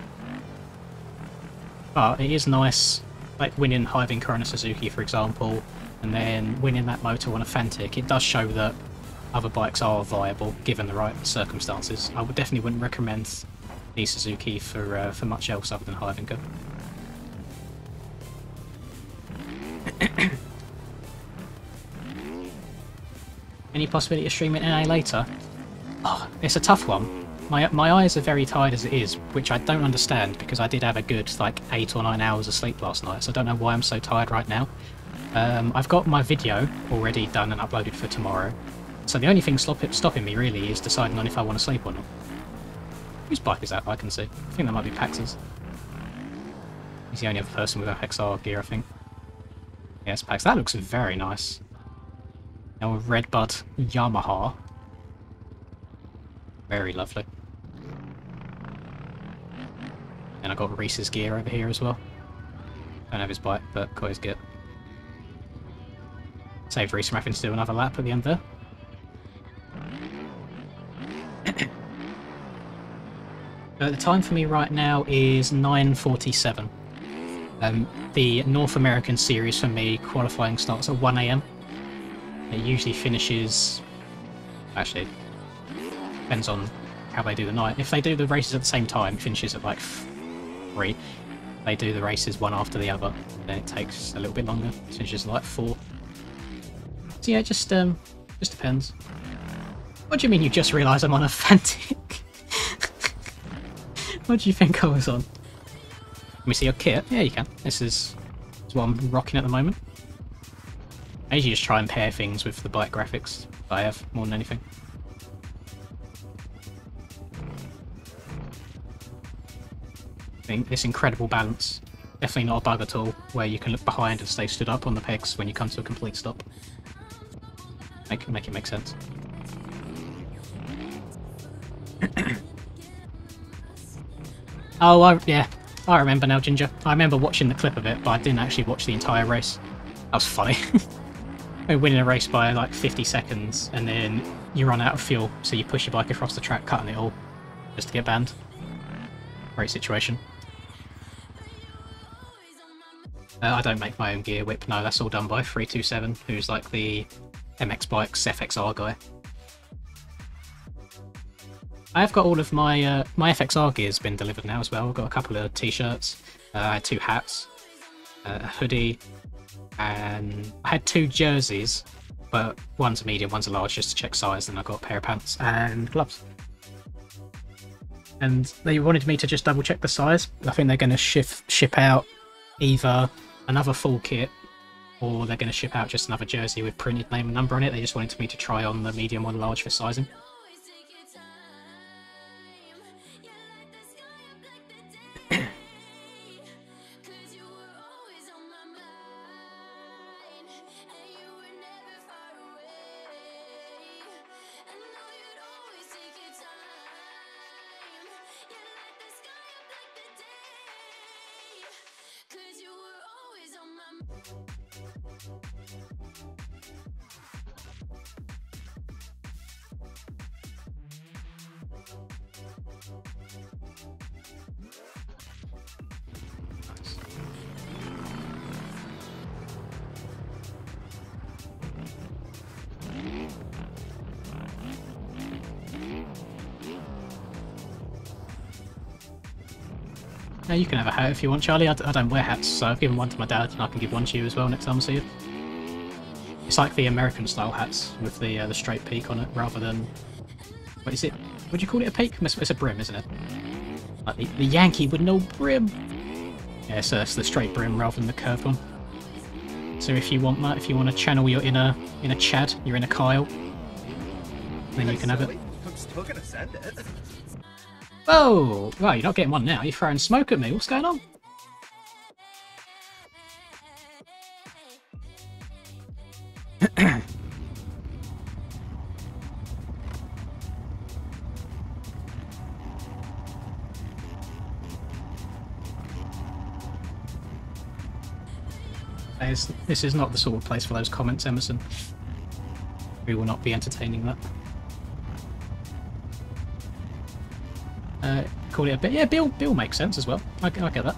But it is nice, like winning Hyvinka on a Suzuki, for example, and then winning that motor on a Fantic. It does show that other bikes are viable given the right circumstances. I definitely wouldn't recommend the Suzuki for much else other than Hyvinka. Any possibility of streaming NA later? Oh, it's a tough one. My eyes are very tired as it is, which I don't understand because I did have a good like 8 or 9 hours of sleep last night, so I don't know why I'm so tired right now. I've got my video already done and uploaded for tomorrow, so the only thing stopping me really is deciding on if I want to sleep or not. Whose bike is that I can see? I think that might be Pax's. He's the only other person with FXR gear, I think. Yes, Pax. That looks very nice. Now a Redbud Yamaha. Very lovely. And I got Reese's gear over here as well. Don't have his bike, but got his gear. Saved Reese from having to do another lap at the end there. The time for me right now is 9:47. The North American series for me, qualifying starts at 1 AM. It usually finishes... Actually, depends on how they do the night. If they do the races at the same time, it finishes at like 3. If they do the races one after the other, then it takes a little bit longer. It finishes at like 4. So yeah, it just depends. What do you mean you just realised I'm on a Fantic? What do you think I was on? Let me see your kit. Yeah, you can. This is what I'm rocking at the moment. I usually just try and pair things with the bike graphics that I have more than anything. I think this incredible balance. Definitely not a bug at all, where you can look behind and stay stood up on the pegs when you come to a complete stop. Make it make sense. Oh, yeah, I remember now, Ginger. I remember watching the clip of it, but I didn't actually watch the entire race. That was funny. We're winning a race by like 50 seconds, and then you run out of fuel, so you push your bike across the track, cutting it all, just to get banned. Great situation. I don't make my own gear whip, no, that's all done by 327, who's like the MX Bikes FXR guy. I have got all of my my FXR gear's been delivered now as well. I've got a couple of t-shirts, I had 2 hats, a hoodie, and I had 2 jerseys, but one's a medium, one's a large, just to check size, and I got a pair of pants and gloves. And they wanted me to just double check the size. I think they're going to ship out either another full kit, or they're going to ship out just another jersey with printed name and number on it. They just wanted me to try on the medium or the large for sizing. Now you can have a hat if you want, Charlie. I don't wear hats, so I've given one to my dad, and I can give one to you as well next time I see you. It's like the American style hats with the straight peak on it, rather than what is it? Would you call it a peak? It's a brim, isn't it? Like the Yankee with no brim. Yeah, so it's the straight brim rather than the curved one. So if you want that, if you want to channel your inner Chad, your inner Kyle, then you can have it. I'm still gonna send it. Oh, well, you're not getting one now. You're throwing smoke at me. What's going on? This is not the sort of place for those comments, Emerson. We will not be entertaining that. Call it a bit. Yeah, Bill makes sense as well. I get that.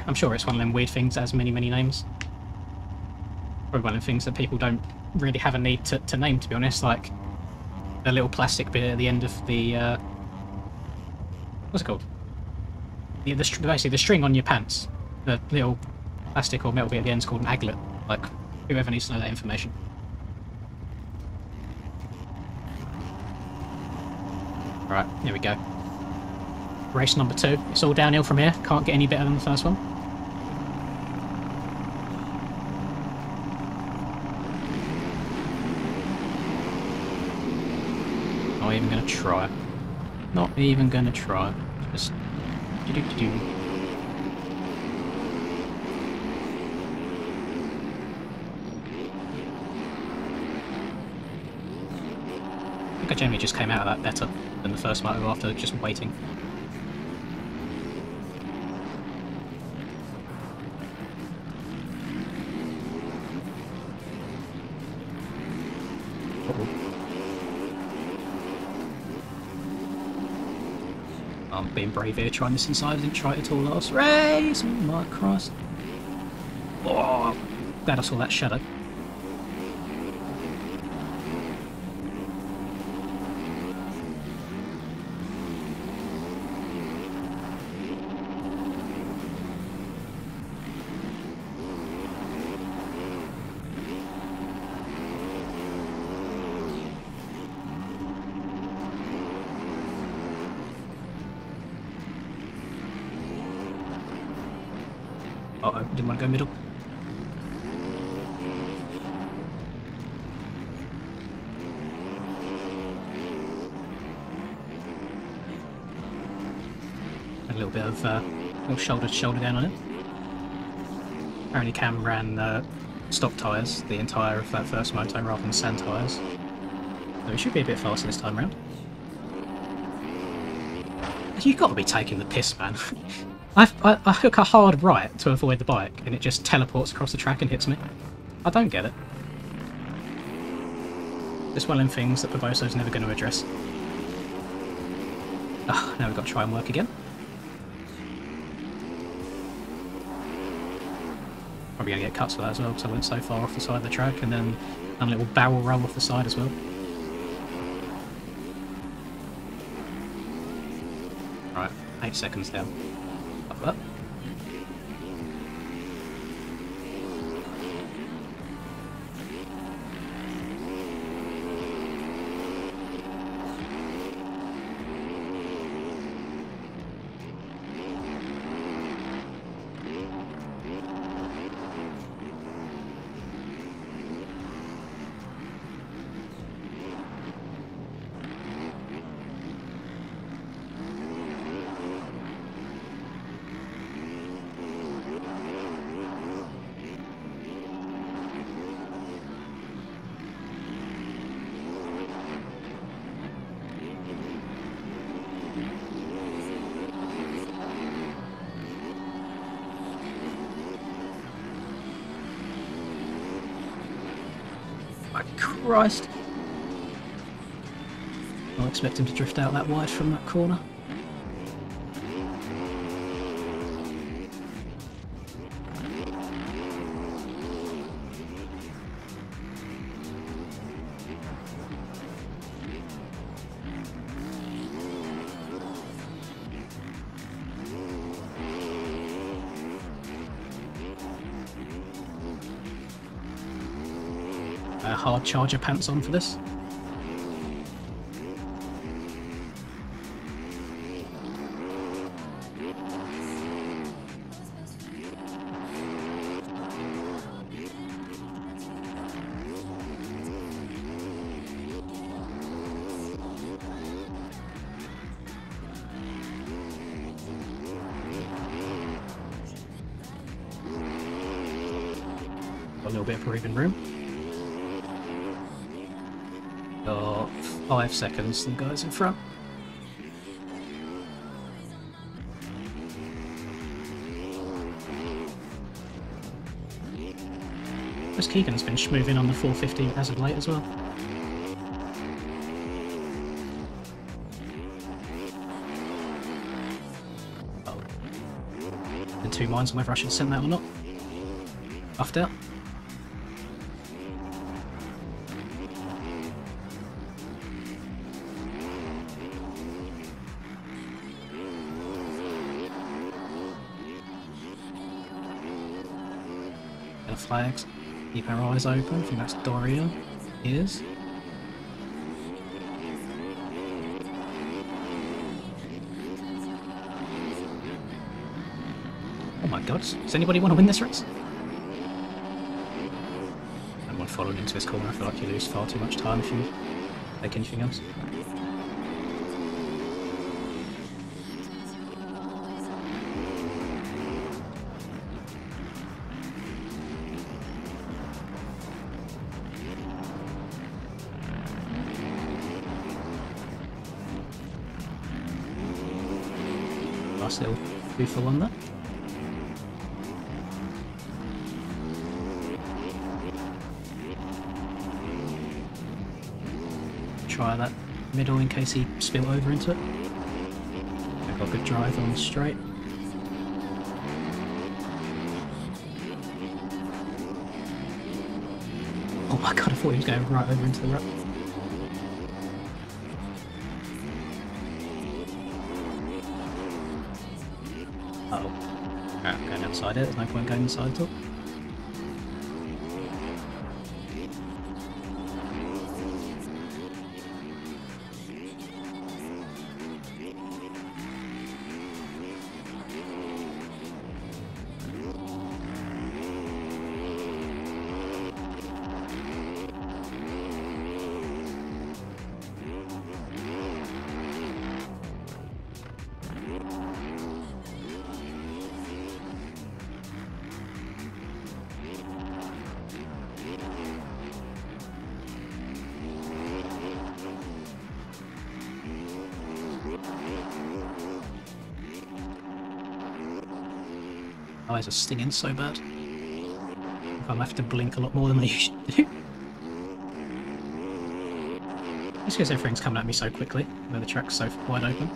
I'm sure it's one of them weird things that has many names. Probably one of the things that people don't really have a need to name, to be honest. Like the little plastic bit at the end of the what's it called? Basically the string on your pants. The little plastic or metal bit at the end is called an aglet. Like whoever needs to know that information. Right, here we go. Race number 2. It's all downhill from here. Can't get any better than the first one. Not even going to try. Not even going to try. Just... do-do-do-do. I think I generally just came out of that better than the first moto after just waiting. I'm being brave here, trying this inside. I didn't try it at all last race. Oh my Christ. Oh, glad I saw that shadow. Uh-oh, didn't want to go middle. A little bit of little shoulder to shoulder down on it. Apparently Cam ran stock tyres the entire of that first moto rather than sand tyres. So he should be a bit faster this time around. You've got to be taking the piss, man. I hook a hard right to avoid the bike, and it just teleports across the track and hits me. I don't get it. It's one of them things that Barbosa's never going to address. Ugh, now we've got to try and work again. Probably going to get cuts for that as well, because I went so far off the side of the track, and then done a little barrel roll off the side as well. Right, 8 seconds down. Up. My Christ. I'll expect him to drift out that wide from that corner. hard charger pants on for this. A little bit of breathing room. Got 5 seconds, the guys in front. Chris Keegan's been schmoving on the 450 as of late as well. Oh. In 2 minds on whether I should send that or not. Buffed out. Flags. Keep our eyes open. I think that's Dorian. He is. Oh my god. Does anybody want to win this race? No one following into this corner. I feel like you lose far too much time if you take anything else. Nice little goofle on that. Try that middle in case he spill over into it. I've got a good drive on the straight. Oh my god, I thought he was going right over into the rut. Uh-oh. Alright, I'm going outside it, there's no point going inside at all. Eyes are stinging so bad. I'm have to blink a lot more than I usually do. Just because everything's coming at me so quickly, where the track's so wide open.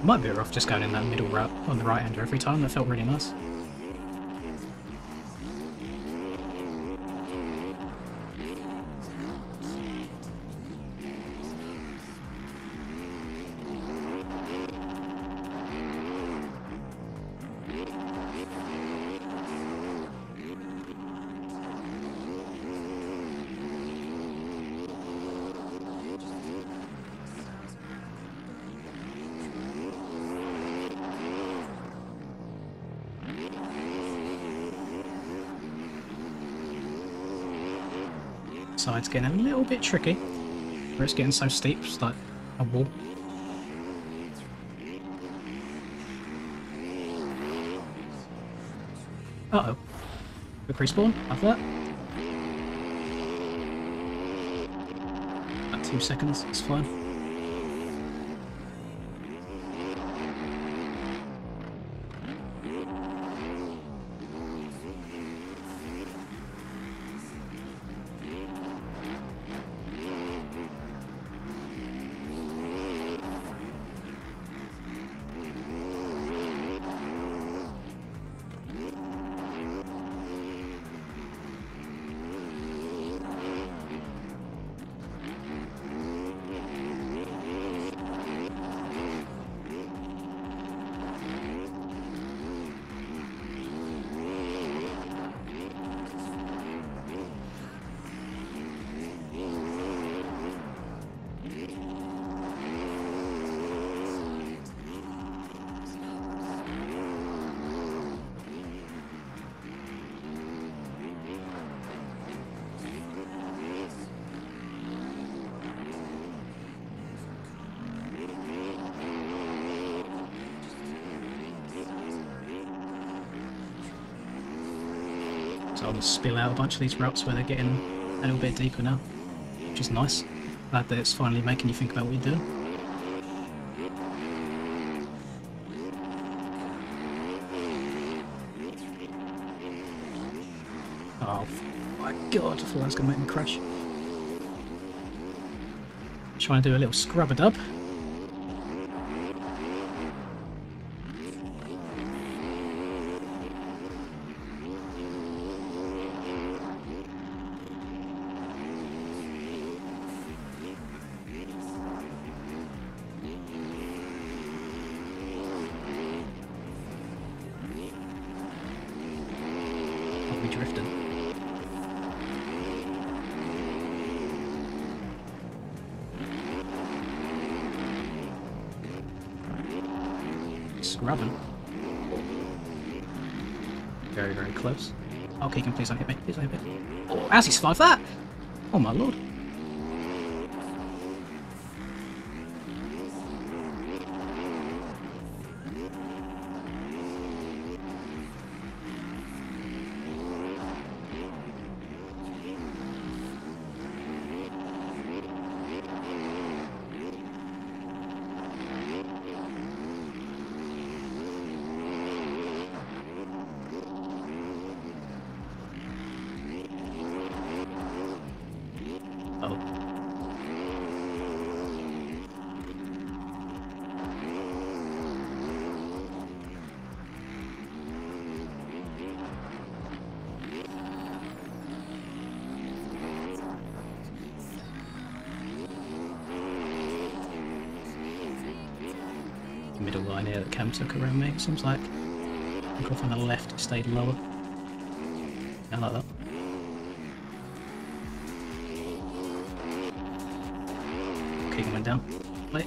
Might be better off just going in that middle route on the right hander every time, that felt really nice. Side's getting a little bit tricky, where it's getting so steep, it's like a wall. Uh-oh. Quick respawn, like that. About 2 seconds, it's fine. So I'm going to spill out a bunch of these ruts where they're getting a little bit deeper now, which is nice. Glad that it's finally making you think about what you're doing. Oh my god, I thought that was going to make me crash. Trying to do a little scrubber dub. I'll be drifting. Scrubbing. Very, very close. Oh, Keegan, please don't hit me. Please don't hit me. Oh, how's he survived that? Oh my lord. Oh. Middle line here that Cam took around me. Seems like I think off on the left it stayed lower. I like that. Keegan went down. Wait.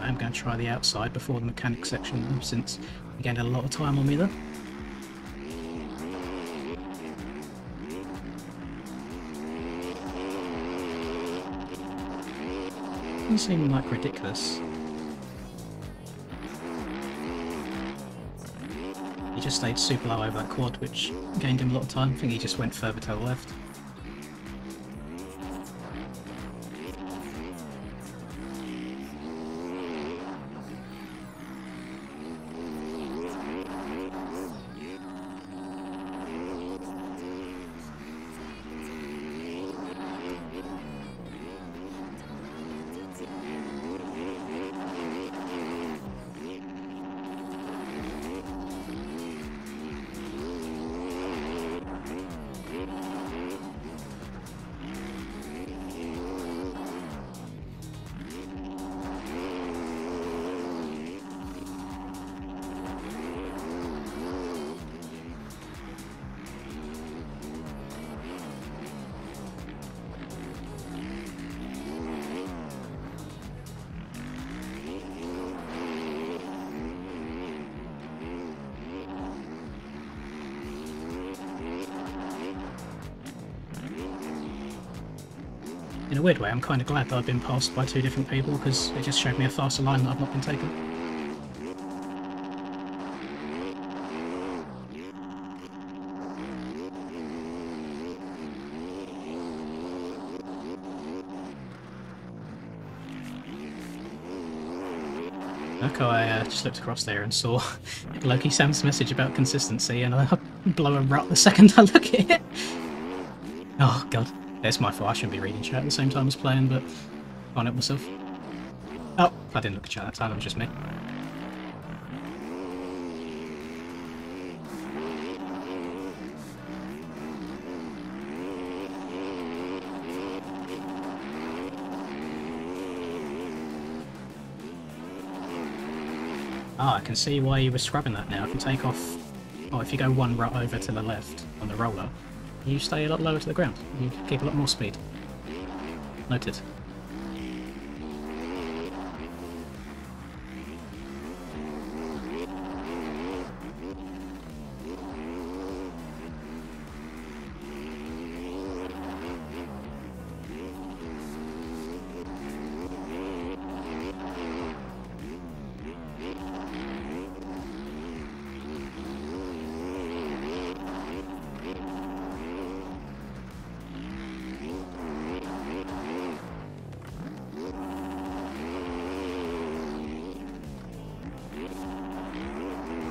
I'm going to try the outside before the mechanic section since I gained a lot of time on me there. Doesn't seem like ridiculous. He just stayed super low over that quad, which gained him a lot of time. I think he just went further to the left. In a weird way, I'm kind of glad that I've been passed by two different people because it just showed me a faster line that I've not been taken. Okay, I just looked across there and saw Loki Sam's message about consistency, and I blow a rut the second I look at it. Oh god. It's my fault, I shouldn't be reading chat at the same time as playing, but I can't help myself. Oh, I didn't look at chat that time, it was just me. Ah, I can see why you were scrubbing that now. If you take off... Oh, if you go one rut over to the left on the roller, you stay a lot lower to the ground. You keep a lot more speed. Noted.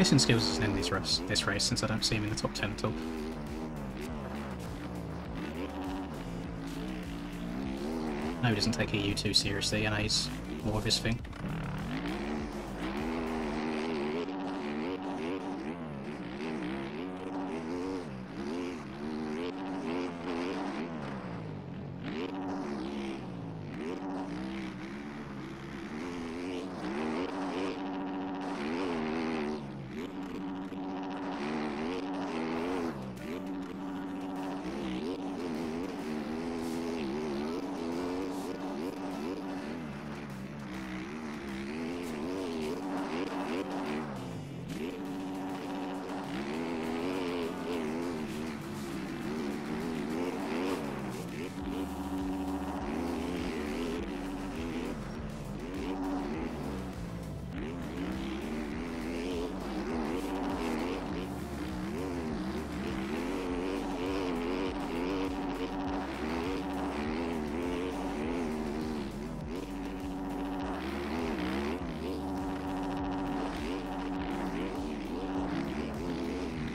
guessing Skills isn't in this race since I don't see him in the top 10 at all. No, he doesn't take EU too seriously, and he's more of his thing.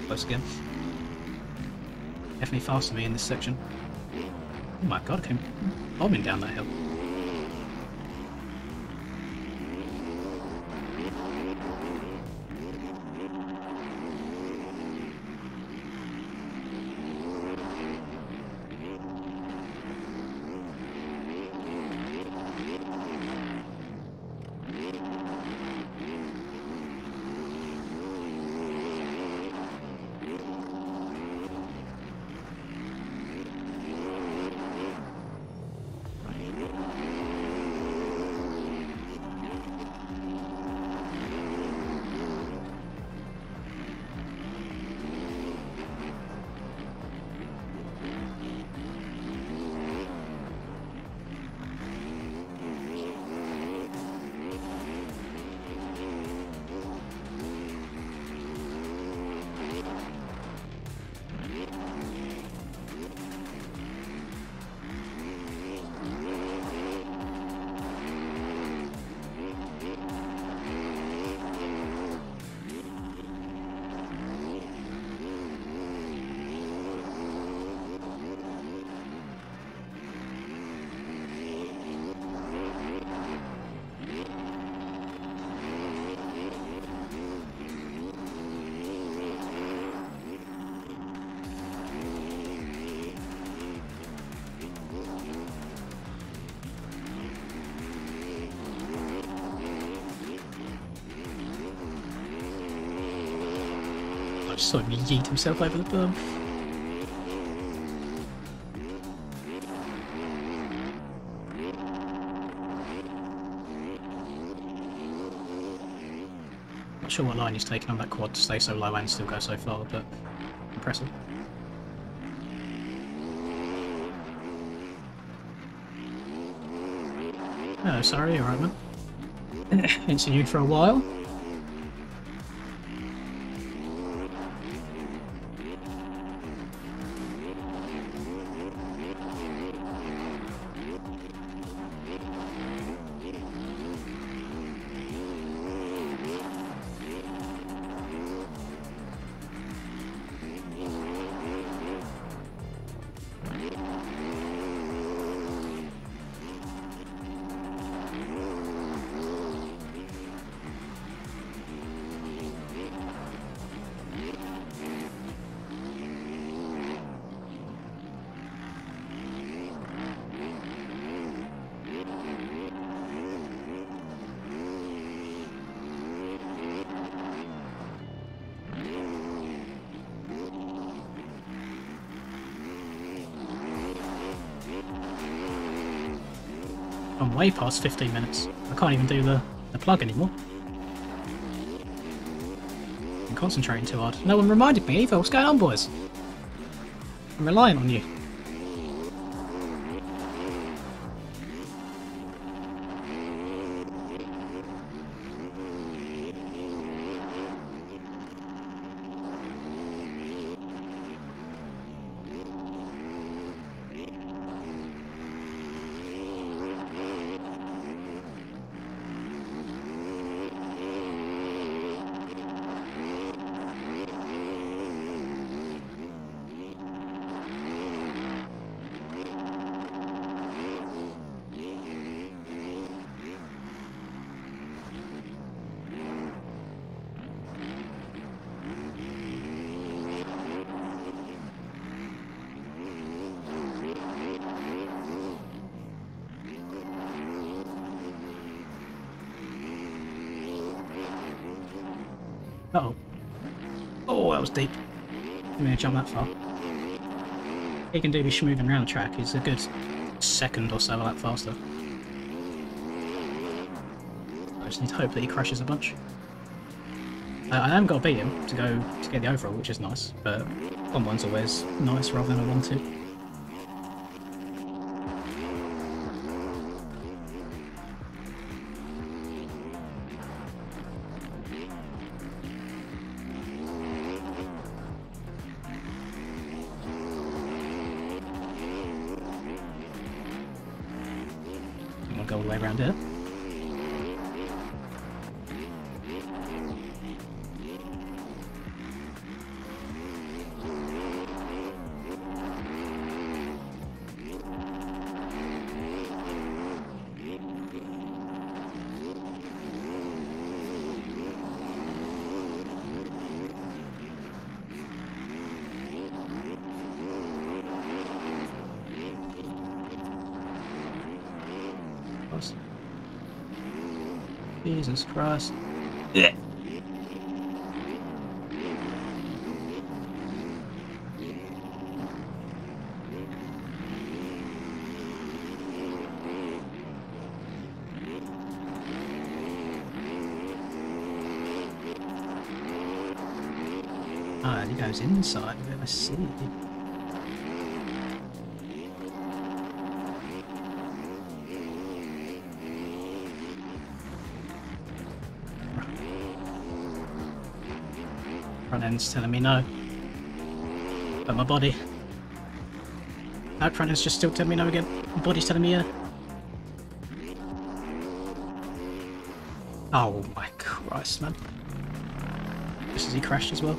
Close again. Definitely faster than me in this section. Oh my god, I came bombing down that hill. Just saw him yeet himself over the berm. Not sure what line he's taken on that quad to stay so low and still go so far, but impressive. Oh, sorry, alright man. Ain't seen you for a while. I'm way past 15 minutes. I can't even do the plug anymore. I'm concentrating too hard. No one reminded me either. What's going on, boys? I'm relying on you. that was deep. I'm going to jump that far. He can do be schmoving around the track. He's a good second or so a lap faster. I just need to hope that he crashes a bunch. I haven't got to beat him to get the overall, which is nice, but 1-1's always nice rather than a 1-2. I'm gonna go all the way around here. Jesus Christ. Yeah. Ah, he goes inside of it, I see. Front end's telling me no. But my body. No, front end's just still telling me no again. My body's telling me yeah. Oh my Christ, man. Just as he crashed as well.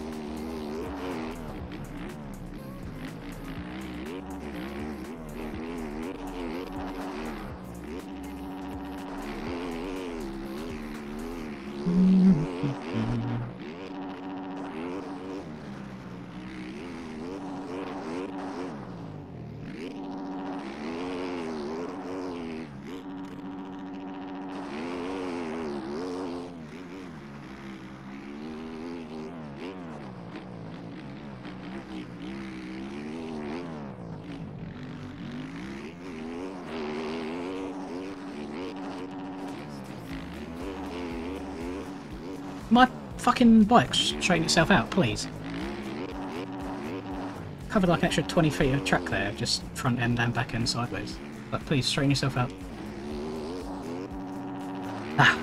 My fucking bike's straightening itself out, please. Covered like an extra 20 feet of track there, just front end and back end sideways. But please, straighten yourself out. Ah.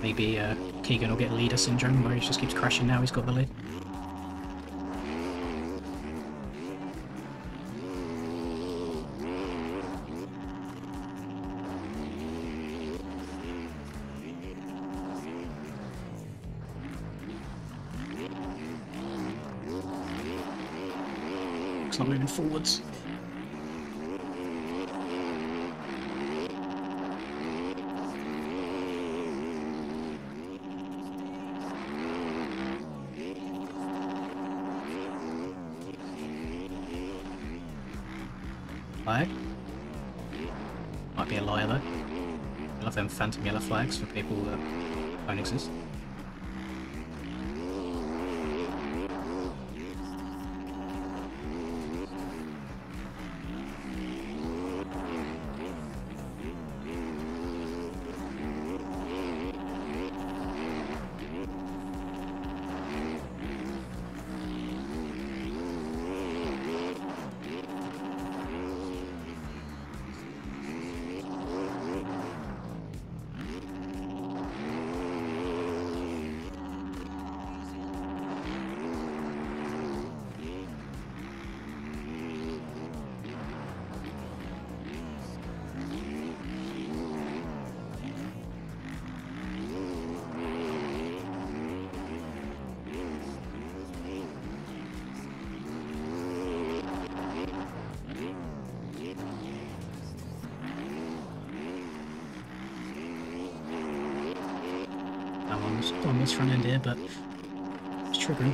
Maybe Keegan will get leader syndrome where he just keeps crashing now he's got the lead. It's not moving forwards. Flag. Might be a liar though. I love them phantom yellow flags for people that don't exist. On this front end here, but it's triggering.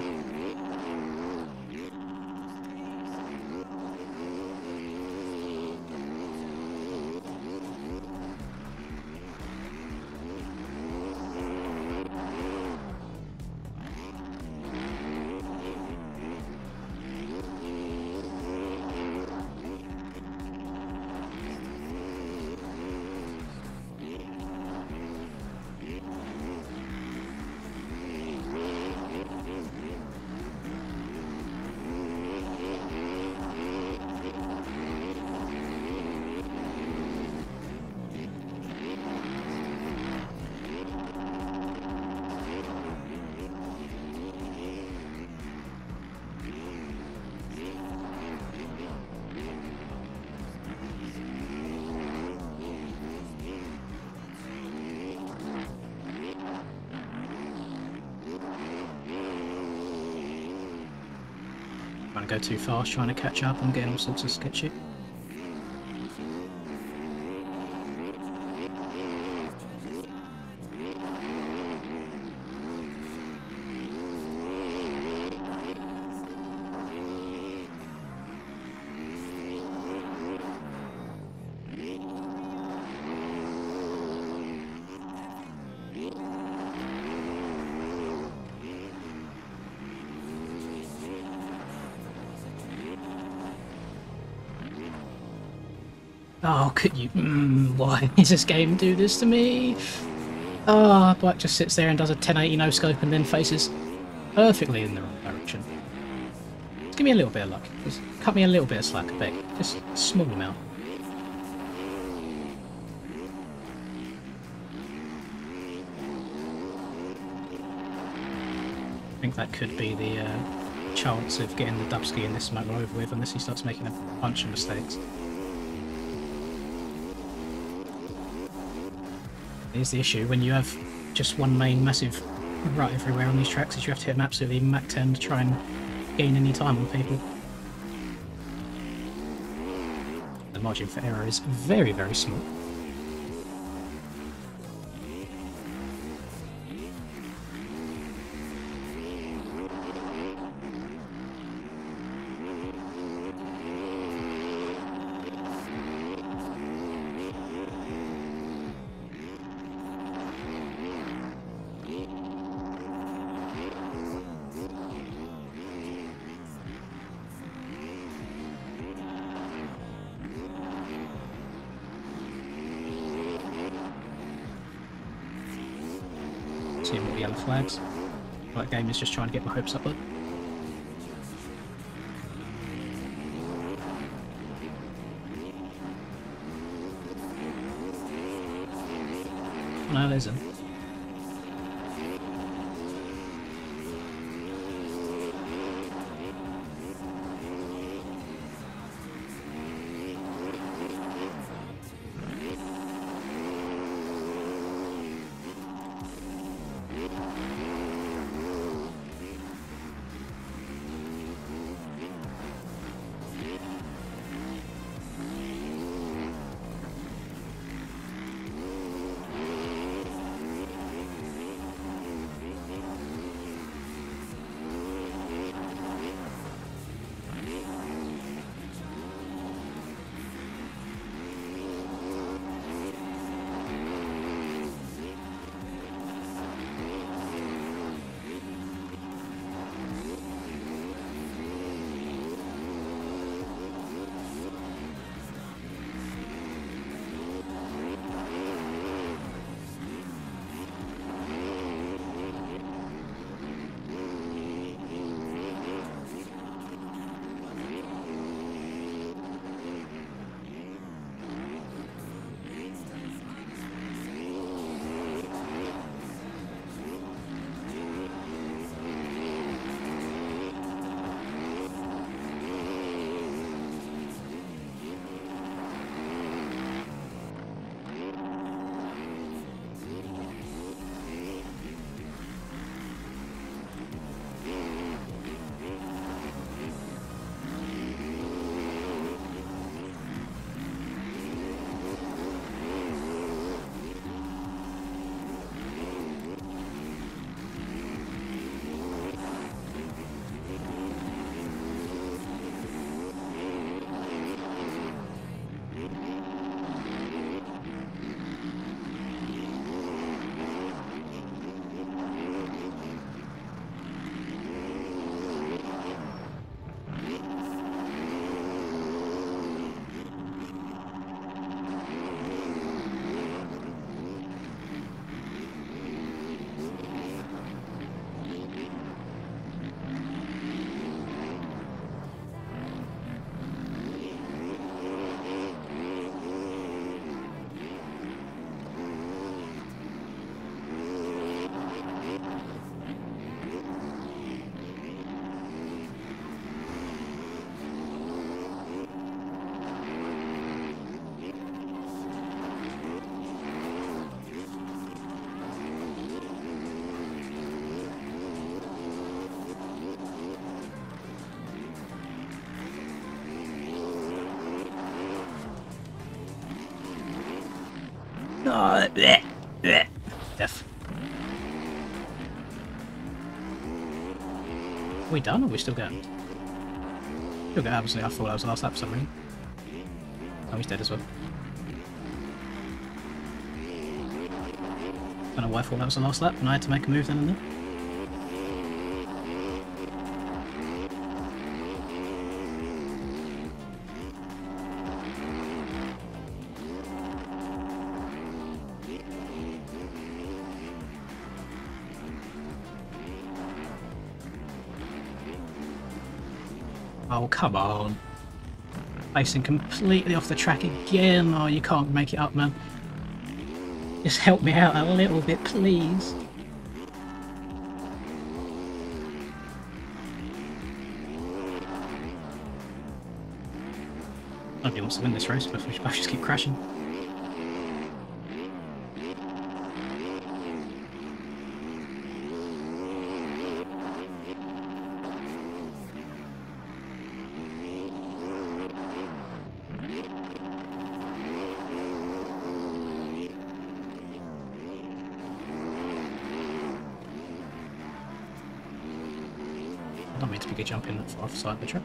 Trying to go too fast, trying to catch up, I'm getting all sorts of sketchy. Oh, could you? Why does this game do this to me? Ah, oh, Black just sits there and does a 1080 no scope and then faces perfectly in the wrong direction. Just give me a little bit of luck. Just cut me a little bit of slack, I beg. Just a small amount. I think that could be the chance of getting the Dubsky in this motor over with, unless he starts making a bunch of mistakes. Here's the issue, when you have just one main massive rut everywhere on these tracks, is you have to hit an absolutely Mach 10 to try and gain any time on people. The margin for error is very, very small. Seeing more yellow flags. That game is just trying to get my hopes up. No, there isn't. Oh, bleh, bleh. Death. Are we done or are we still going? Still going, obviously. I thought that was the last lap for some reason. Oh, he's dead as well. Don't know why I thought that was the last lap and I had to make a move then and there. Oh, come on. Racing completely off the track again. Oh, you can't make it up, man. Just help me out a little bit, please. Nobody wants to win this race, but we should both just keep crashing. I don't mean to be jumping far off the side of the track.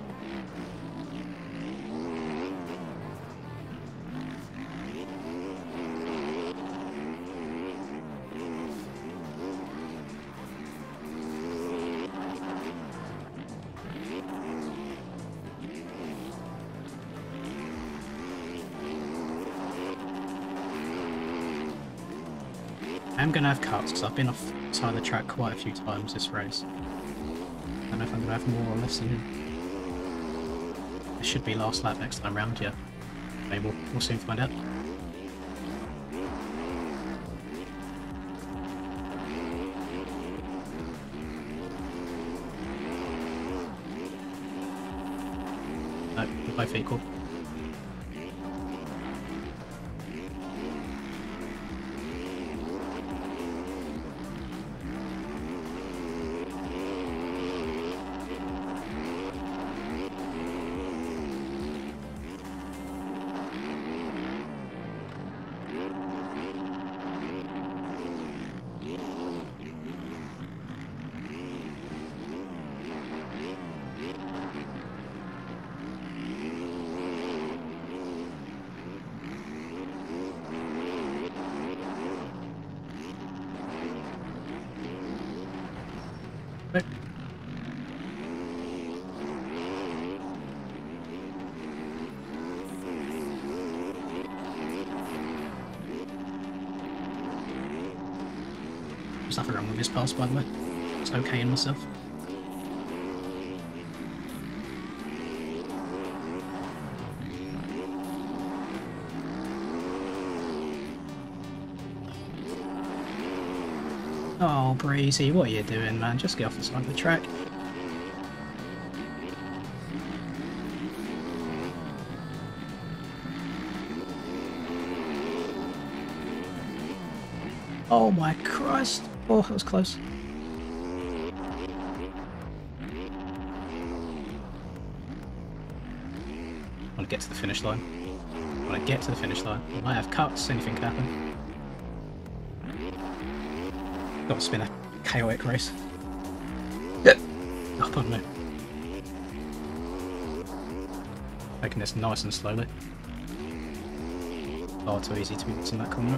I'm going to have cuts because I've been off the side of the track quite a few times this race. I don't know if I'm going to have more or less than him. It should be last lap next time round, yeah. Maybe we'll soon find out. No, we're both equal. Right. There's nothing wrong with this pass, by the way. It's okay in myself. Oh, Breezy, what are you doing, man? Just get off the side of the track. Oh my Christ! Oh, that was close. I want to get to the finish line. I want to get to the finish line. I might have cuts, anything can happen. Got to spin a chaotic race. Yep. Oh, pardon me. Taking this nice and slowly. Oh, too easy to be in that corner.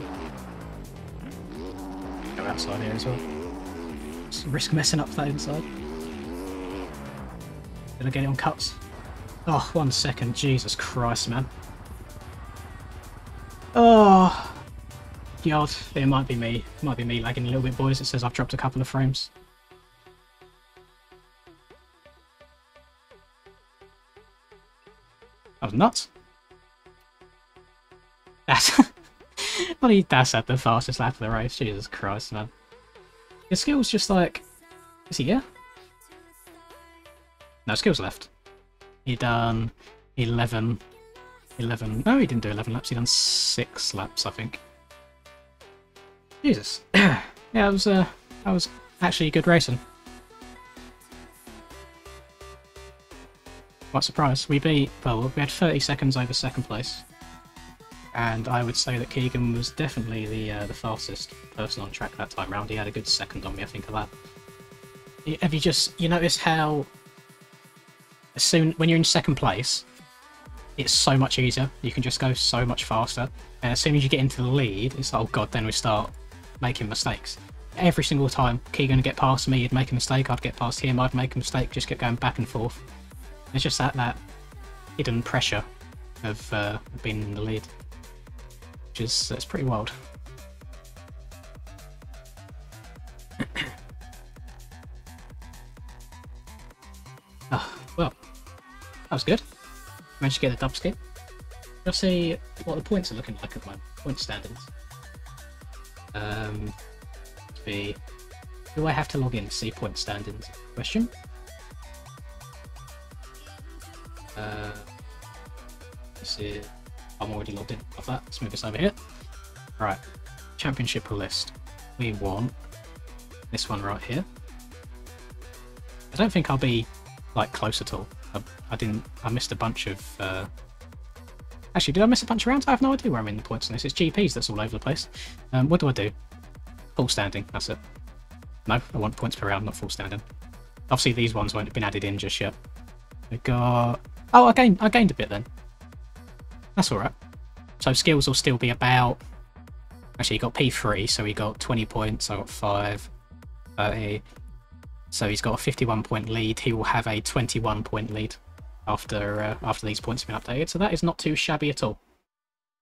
Go outside here as well. Just risk messing up that inside. Did I get it on cuts? Oh, 1 second. Jesus Christ, man. Oh. God, it might be me. It might be me lagging a little bit, boys. It says I've dropped a couple of frames. That was nuts. That's at the fastest lap of the race. Jesus Christ, man. His skill's just like... Is he here? No, skill's left. He done 11... No, he didn't do 11 laps. He done 6 laps, I think. Jesus. Yeah, that was actually good racing. What a surprise. We beat, well, we had 30 seconds over second place. And I would say that Keegan was definitely the fastest person on track that time round. He had a good second on me, I think, of that. Have you noticed how when you're in second place, it's so much easier. You can just go so much faster. And as soon as you get into the lead, it's like, oh god, then we start making mistakes. Every single time Keegan would get past me, he'd make a mistake, I'd get past him, I'd make a mistake, just kept going back and forth. It's just that hidden pressure of being in the lead. Which is, that's pretty wild. Well, that was good. Managed to get a dub skip. Let's see what the points are looking like at the moment. Point standings. Do I have to log in to see point standings? Question. This is. I'm already logged in. Off that. Let's move this over here. Right. Championship list. We want this one right here. I don't think I'll be like close at all. I missed a bunch of actually, did I miss a bunch of rounds? I have no idea where I'm in the points on this. It's GPs that's all over the place. What do I do? Full standing, that's it. No, I want points per round, not full standing. Obviously these ones won't have been added in just yet. We got, oh, I gained a bit then. That's alright. So skills will still be about, actually he got P3, so he got 20 points, I got 5, 30. So he's got a 51 point lead. He will have a 21 point lead after these points have been updated. So that is not too shabby at all.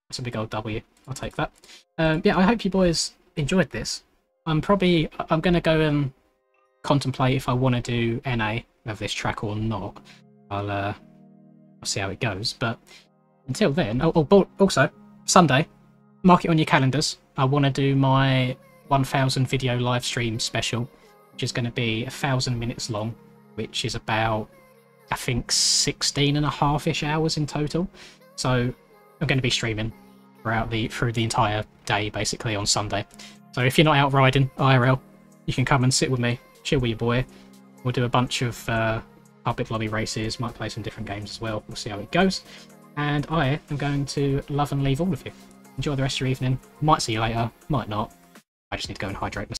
That's a big old W. I'll take that. Yeah, I hope you boys enjoyed this. I'm going to go and contemplate if I want to do NA of this track or not. I'll see how it goes. But until then, also Sunday, mark it on your calendars. I want to do my 1000 video live stream special, which is going to be 1000 minutes long, which is about, I think, 16.5-ish hours in total. So I'm going to be streaming through the entire day, basically, on Sunday. So if you're not out riding IRL, you can come and sit with me, chill with your boy. We'll do a bunch of public lobby races, might play some different games as well. We'll see how it goes. And I am going to love and leave all of you. Enjoy the rest of your evening. Might see you later, might not. I just need to go and hydrate myself.